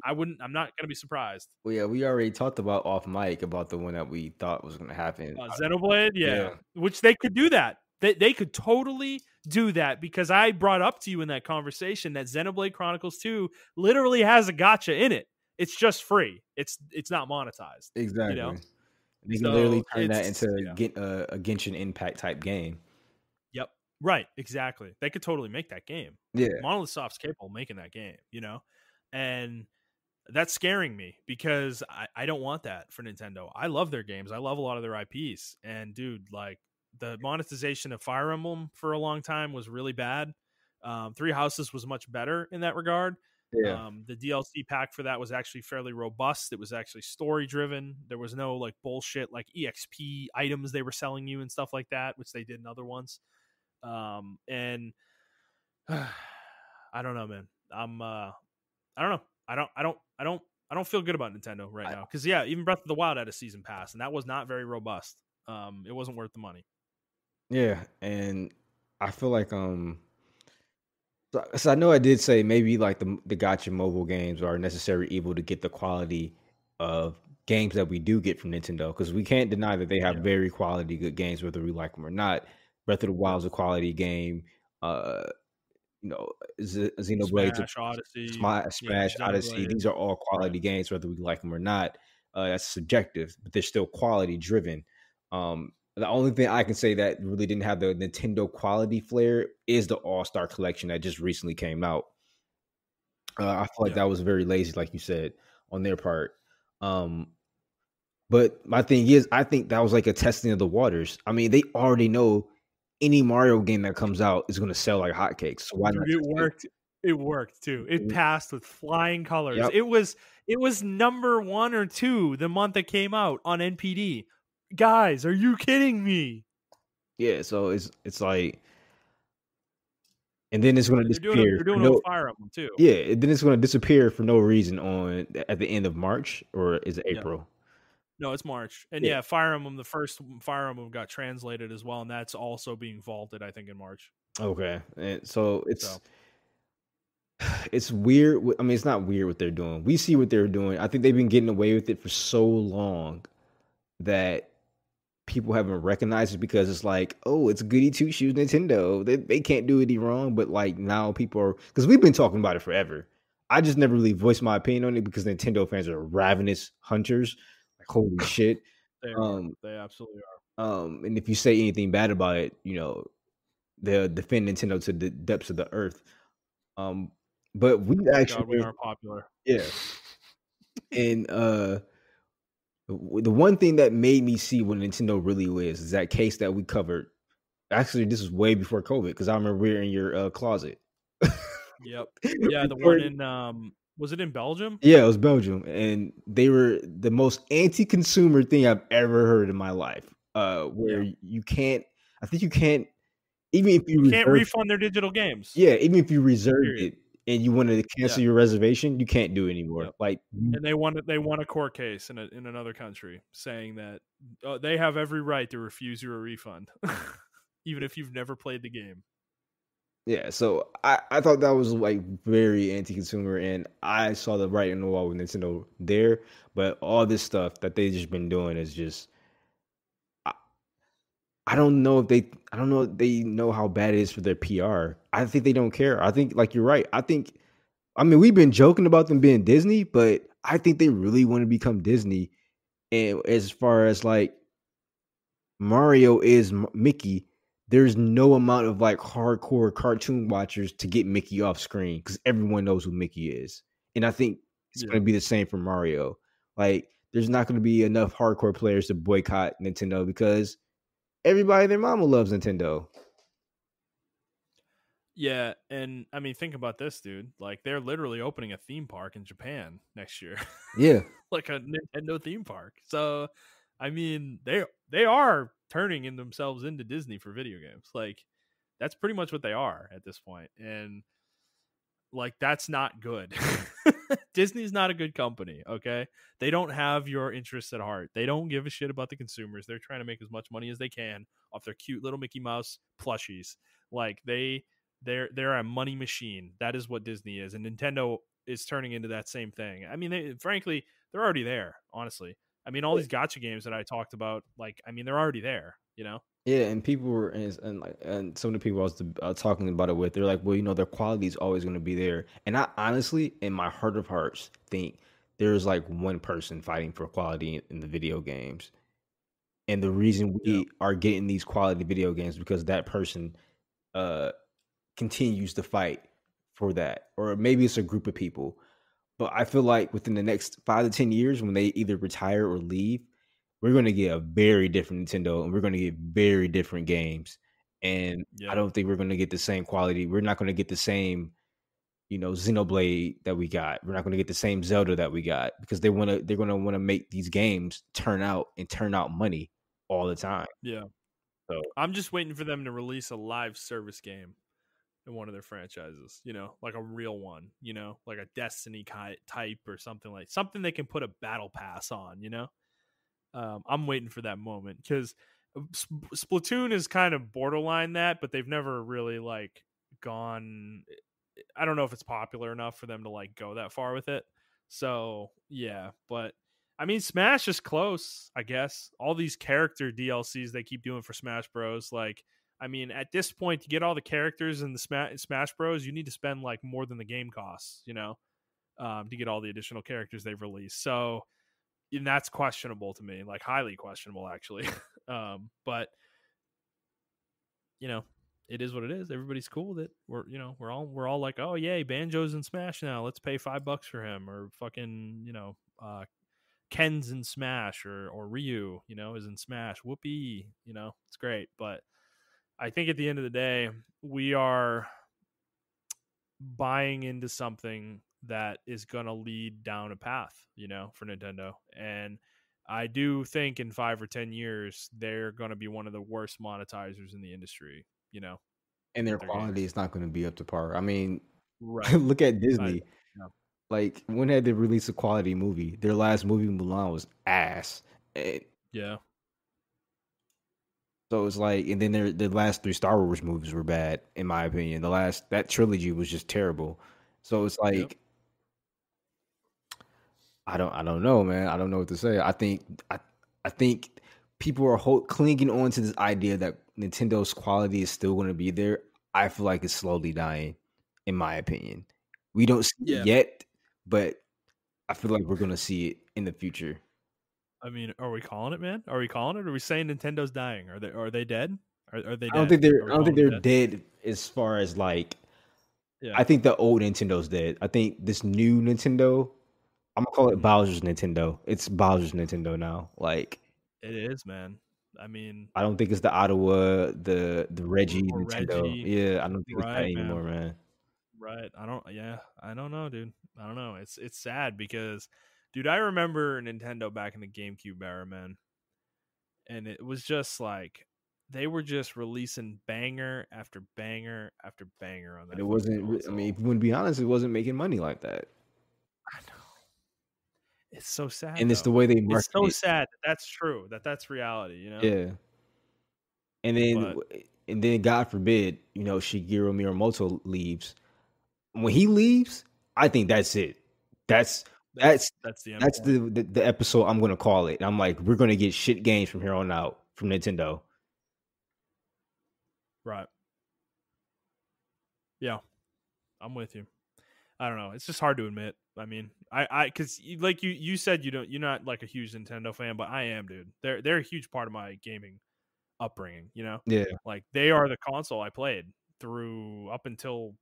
I'm not going to be surprised. Well, yeah, we already talked about off mic about the one that we thought was going to happen. Xenoblade, yeah. Which they could do that. They could totally do that, because I brought up to you in that conversation that Xenoblade Chronicles 2 literally has a gacha in it. It's just free. It's not monetized. Exactly. You can literally turn that into a Genshin Impact type game. Yep. Right. Exactly. They could totally make that game. Yeah. Monolith Soft's capable of making that game, and that's scaring me, because I don't want that for Nintendo. I love their games. I love a lot of their IPs. And dude, like the monetization of Fire Emblem for a long time was really bad. Three Houses was much better in that regard. Yeah. The DLC pack for that was actually fairly robust. It was actually story driven. There was no like bullshit like EXP items they were selling you and stuff like that, which they did in other ones. And I don't know, man. I don't know. I don't feel good about Nintendo right now, because even Breath of the Wild had a season pass, and that was not very robust. It wasn't worth the money. Yeah, and I feel like so I know I did say maybe like the gacha mobile games are a necessary evil to get the quality of games that we do get from Nintendo, because we can't deny that they have very quality good games whether we like them or not. Breath of the Wild is a quality game. Xenoblade, Smash Odyssey, Smash Odyssey. These are all quality games whether we like them or not. That's subjective, but they're still quality driven. The only thing I can say that really didn't have the Nintendo quality flair is the All-Star Collection that just recently came out. I feel like that was very lazy, like you said, on their part. But my thing is, I think that was like a testing of the waters. I mean, they already know any Mario game that comes out is going to sell like hotcakes. So why not? It worked. It worked too. It passed with flying colors. Yep. It was number 1 or 2 the month it came out on NPD. Guys, are you kidding me? Yeah, so it's like, and then it's going to disappear. They're doing a Fire Emblem too. Yeah, and then it's going to disappear for no reason at the end of March, or is it April? No, it's March. And Fire Emblem, the first Fire Emblem got translated as well, and that's also being vaulted, I think, in March. Okay, and so it's weird. I mean, it's not weird what they're doing. We see what they're doing. I think they've been getting away with it for so long that people haven't recognized it because it's like, oh, it's goody two shoes Nintendo. They can't do any wrong. But like now people are, because we've been talking about it forever. I just never really voiced my opinion on it because Nintendo fans are ravenous hunters. Like holy shit. They are. Um, They absolutely are. and if you say anything bad about it, they'll defend Nintendo to the depths of the earth. Um, but we Thank God we actually, aren't popular. yeah, and the one thing that made me see what Nintendo really is that case that we covered. Actually, this was way before COVID because I remember we were in your closet. Yep. Yeah, the one Recording. in was it in Belgium? Yeah, it was Belgium, and they were the most anti-consumer thing I've ever heard in my life. Where Yeah. you can't, I think you can't, even if you You can't reserve, refund their digital games. yeah, even if you reserved Period. it and you wanted to Yeah. cancel your reservation, you can't do it anymore. Yep. Like, And they won a court case in another country saying that they have every right to refuse you a refund, even if you've never played the game. yeah, so I thought that was like very anti-consumer, and I saw the writing on the wall with Nintendo there. But all this stuff that they just been doing is just I don't know if they know how bad it is for their PR. I think they don't care. I think like you're right. I mean we've been joking about them being Disney, but I think they really want to become Disney. And as far as like Mario is Mickey, there's no amount of like hardcore cartoon watchers to get Mickey off screen because everyone knows who Mickey is. And I think it's Yeah. going to be the same for Mario. Like there's not going to be enough hardcore players to boycott Nintendo because everybody and their mama loves Nintendo. Yeah, and I mean, think about this, dude. Like, they're literally opening a theme park in Japan next year, Yeah. like a Nintendo theme park. So, I mean, they are turning in themselves into Disney for video games. Like, that's pretty much what they are at this point, and like that's not good. Disney's not a good company. Okay, they don't have your interests at heart. They don't give a shit about the consumers. They're trying to make as much money as they can off their cute little Mickey Mouse plushies. Like they're a money machine. That is what Disney is, and Nintendo is turning into that same thing. I mean, frankly, they're already there. Honestly, I mean, all these gotcha games that I talked about, like, I mean, they're already there. You know? Yeah, and people were and some of the people I was talking about it with, they're like, well, their quality is always going to be there. And I honestly, in my heart of hearts, think there's like one person fighting for quality in the video games, and the reason Yeah. we are getting these quality video games because that person uh continues to fight for that, or maybe it's a group of people. But I feel like within the next 5 to 10 years, when they either retire or leave, we're going to get a very different Nintendo and we're going to get very different games. And I Yeah. don't think we're going to get the same quality. We're not going to get the same, Xenoblade that we got. We're not going to get the same Zelda that we got because they're going to want to make these games turn out money all the time. Yeah. So I'm just waiting for them to release a live service game in one of their franchises, like a real one, like a Destiny type or something they can put a battle pass on, I'm waiting for that moment because Splatoon is kind of borderline that, but they've never really like gone. I don't know if it's popular enough for them to like go that far with it. So yeah, but I mean, Smash is close, I guess. All these character DLCs they keep doing for Smash Bros. Like, I mean, at this point, to get all the characters in the Smash Bros, you need to spend like more than the game costs, to get all the additional characters they've released. So, and that's questionable to me, like highly questionable, actually. But it is what it is. Everybody's cool with it. We're all like, oh yay, Banjo's in Smash now. Let's pay $5 for him, or fucking Ken's in Smash, or Ryu, is in Smash. Whoopee, it's great. But I think at the end of the day, we are buying into something that is going to lead down a path, for Nintendo. And I do think in 5 or 10 years, they're going to be one of the worst monetizers in the industry, and their with their quality games. is not going to be up to par. I mean, Right. look at I, Disney. yeah. Like when had they released a quality movie? Their last movie, Mulan, was ass. Yeah. So it's like, and then the last three Star Wars movies were bad, in my opinion. That trilogy was just terrible. So it's Yep. like, I don't know, man. I don't know what to say. I think people are clinging on to this idea that Nintendo's quality is still going to be there. I feel like it's slowly dying, in my opinion. We don't see it Yeah. yet, but I feel like we're going to see it in the future. I mean, are we calling it, man? Are we calling it? Are we saying Nintendo's dying? Are they dead? Are they dead? I don't think they're dead as far as like. Yeah. I think the old Nintendo's dead. I think this new Nintendo, I'm gonna call it Bowser's Nintendo. It's Bowser's Nintendo now. Like it is, man. I mean, I don't think it's the Ottawa, the Reggie or Nintendo. Reggie, Yeah, I don't think it's that right, anymore, man. man. Right. I don't know, dude. I don't know. It's sad because, dude, I remember Nintendo back in the GameCube era, man. And it was just like they were just releasing banger after banger after banger on But that it fucking wasn't. I console. mean, if you want to be honest, it wasn't making money like that. I know. It's so sad, And it's the though. way they It's market so it. sad that's true. That's reality, you know? Yeah. But And then God forbid, Shigeru Miyamoto leaves. When he leaves, I think that's it. That's that's that's the end that's point. the episode I'm gonna call it. I'm like, we're gonna get shit games from here on out from Nintendo. Right. Yeah. I'm with you. I don't know. It's just hard to admit. I mean, because like you said, you're not like a huge Nintendo fan, but I am, dude. They're a huge part of my gaming upbringing. You know, Yeah. like they are the console I played through up until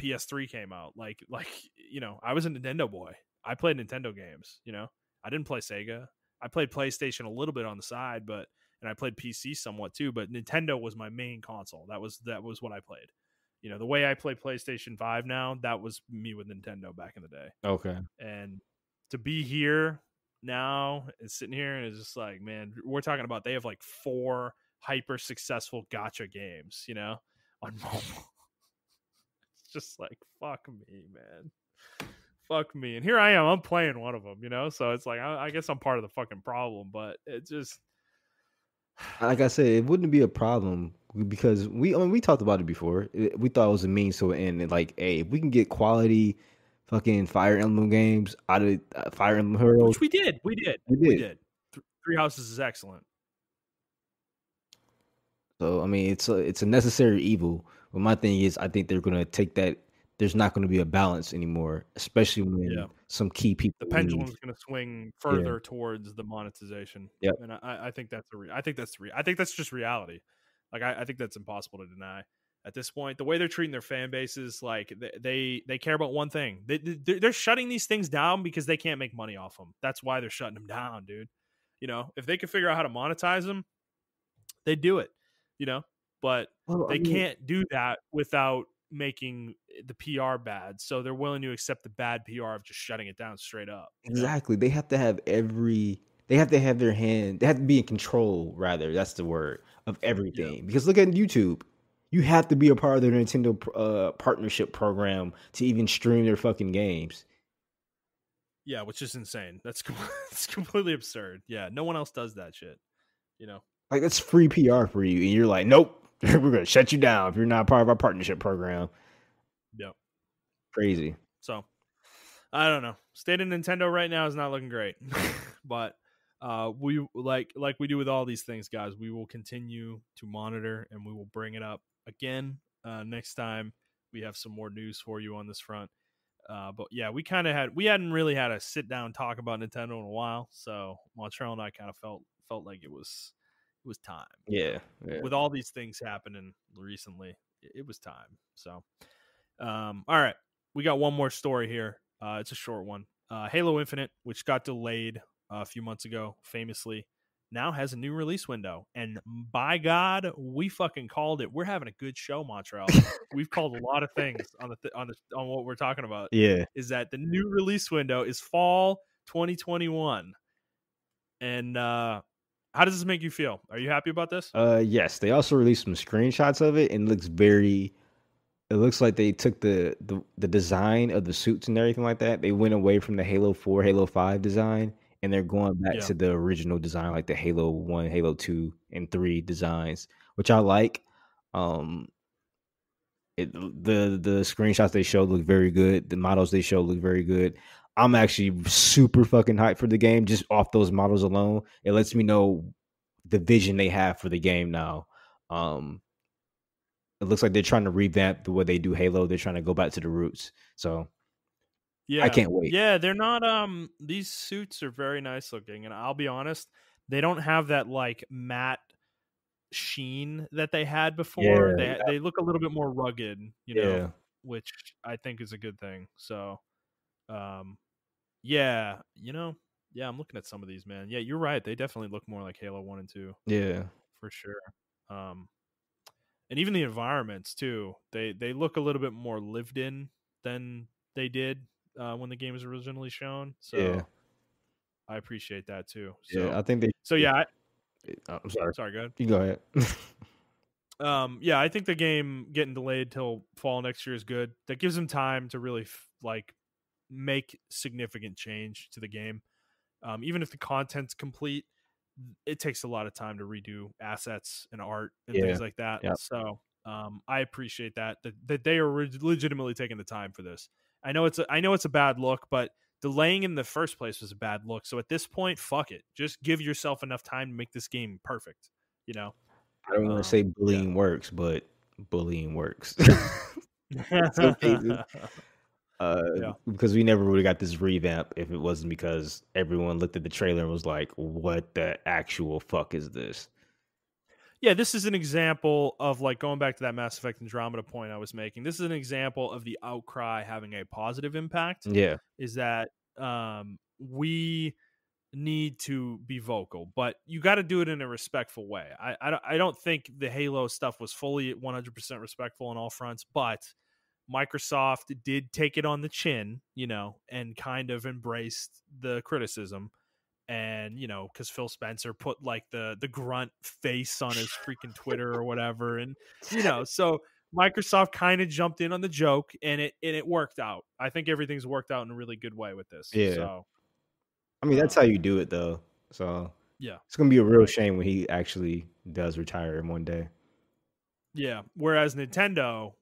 PS3 came out. Like I was a Nintendo boy. I played Nintendo games. I didn't play Sega. I played PlayStation a little bit on the side, and I played PC somewhat too. But Nintendo was my main console. That was what I played. The way I play PlayStation 5 now, that was me with Nintendo back in the day. Okay. And to be here now and sitting here and it's just like, man, we're talking about they have like 4 hyper successful gacha games, on mobile. It's just like, fuck me, man. Fuck me. And here I am, I'm playing one of them, So it's like, I guess I'm part of the fucking problem, but it just. Like I said, it wouldn't be a problem because we talked about it before. We thought it was a means to an end. And like, hey, if we can get quality fucking Fire Emblem games out of Fire Emblem Heroes, which we did. Three Houses is excellent. So I mean, it's a necessary evil. But my thing is, I think they're gonna take that. There's not going to be a balance anymore, especially when some key people. The pendulum is going to swing further towards the monetization. Yep. And I think that's I think that's just reality. Like I think that's impossible to deny at this point. The way they're treating their fan bases, like they care about one thing. They're shutting these things down because they can't make money off them. That's why they're shutting them down, dude. If they could figure out how to monetize them, they'd do it. But they can't do that without making the PR bad, so they're willing to accept the bad PR of just shutting it down straight up. Exactly. They have to have they have their hand, they have to be in control, rather, that's the word, of everything. Because look at YouTube. You have to be a part of their Nintendo partnership program to even stream their fucking games. Yeah, which is insane. It's completely absurd. Yeah, no one else does that shit. Like, that's free PR for you, and you're like, nope. We're going to shut you down if you're not part of our partnership program. Yep. Crazy. So, I don't know. State of Nintendo right now is not looking great. But we like we do with all these things, guys, we will continue to monitor and we will bring it up again next time we have some more news for you on this front. But yeah, we hadn't really had a sit down talk about Nintendo in a while. So Montrell and I kind of felt like it was time. Yeah. With all these things happening recently, it was time. So, all right, we got one more story here. It's a short one. Halo Infinite, which got delayed a few months ago, famously, now has a new release window. And by God, we fucking called it. We're having a good show, Montrell. We've called a lot of things on what we're talking about. Yeah, is that the new release window is fall 2021, and how does this make you feel? Are you happy about this? Yes. They also released some screenshots of it, and it looks like they took the design of the suits and everything like that. They went away from the Halo 4, Halo 5 design, and they're going back to the original design, like the Halo 1, Halo 2, and 3 designs, which I like. The screenshots they showed look very good. The models they showed look very good. I'm actually super fucking hyped for the game just off those models alone. It lets me know the vision they have for the game now. It looks like they're trying to revamp the way they do Halo. They're trying to go back to the roots. So I Yeah. can't wait. Yeah, they're not these suits are very nice looking, and I'll be honest, they don't have that like matte sheen that they had before. Yeah, They look a little bit more rugged, yeah, which I think is a good thing. So, yeah, yeah, I'm looking at some of these, man. Yeah, you're right. They definitely look more like Halo 1 and 2 yeah, for sure. And even the environments too. They look a little bit more lived in than they did when the game was originally shown. yeah, So I appreciate that too. yeah. I So think they. so yeah, I'm sorry. sorry, go ahead. You go ahead. Yeah, I think the game getting delayed till fall next year is good. That gives them time to really like make significant change to the game. Even if the content's complete, it takes a lot of time to redo assets and art and Yeah, things like that. yeah, So I appreciate that they are legitimately taking the time for this. I know it's a bad look, but delaying in the first place was a bad look. So at this point, fuck it. Just give yourself enough time to make this game perfect. You know? I don't want to say Yeah. bullying works, but bullying works. In some cases, Yeah. because we never really got this revamp if it wasn't because everyone looked at the trailer and was like, "What the actual fuck is this?" Yeah, this is an example of like going back to that Mass Effect Andromeda point I was making. This is an example of the outcry having a positive impact. Yeah, Is that we need to be vocal, but you got to do it in a respectful way. I don't think the Halo stuff was fully 100% respectful on all fronts, but Microsoft did take it on the chin, and kind of embraced the criticism. And because Phil Spencer put like the grunt face on his freaking Twitter or whatever, and so Microsoft kind of jumped in on the joke, and it worked out. I think everything's worked out in a really good way with this. yeah. So I mean, that's how you do it, though. So yeah, it's gonna be a real right. shame when he actually does retire in one day. Yeah. Whereas Nintendo,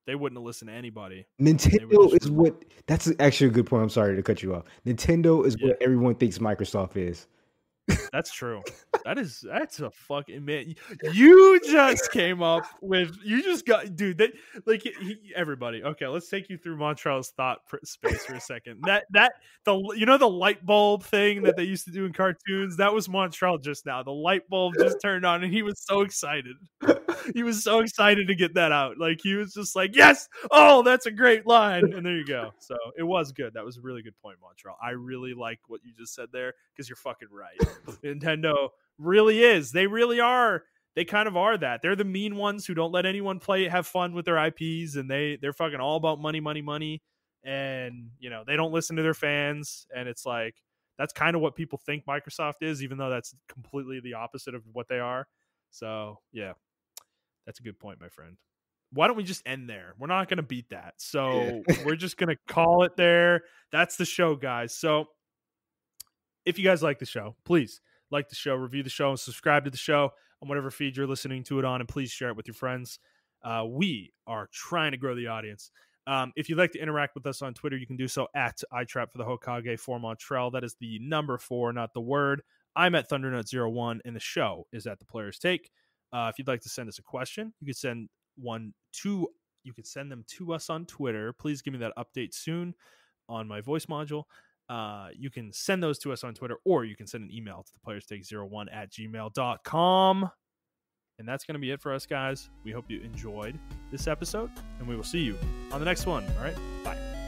they wouldn't have listened to anybody. They would Nintendo just is what. That's actually a good point. I'm sorry to cut you off. Nintendo is yeah. what everyone thinks Microsoft is. That's true. That's a fucking man. You just came up with. You just got, dude. That like everybody. Okay, let's take you through Montrell's thought space for a second. The light bulb thing that they used to do in cartoons. That was Montrell just now. The light bulb just turned on, and he was so excited. He was so excited to get that out. Like he was just like, yes, oh, that's a great line. And there you go. So it was good. That was a really good point, Montrell. I really like what you just said there because you're fucking right. Nintendo really is. They really are. They kind of are that. They're the mean ones who don't let anyone have fun with their IPs, and they're fucking all about money, money, money. And they don't listen to their fans. And it's like that's kind of what people think Microsoft is, even though that's completely the opposite of what they are. So yeah. That's a good point, my friend. Why don't we just end there? We're not going to beat that. So we're just going to call it there. That's the show, guys. So if you guys like the show, please like the show, review the show, and subscribe to the show on whatever feed you're listening to it on. And please share it with your friends. We are trying to grow the audience. If you'd like to interact with us on Twitter, you can do so at iTrap for the Hokage for Montrell. That is the number 4, not the word. I'm at ThunderNut01, and the show is at The Player's Take. If you'd like to send us a question, you could send them to us on Twitter. Please give me that update soon on my voice module. You can send those to us on Twitter, or you can send an email to theplayerstake01@gmail.com. And that's going to be it for us, guys. We hope you enjoyed this episode, and we will see you on the next one. All right, bye.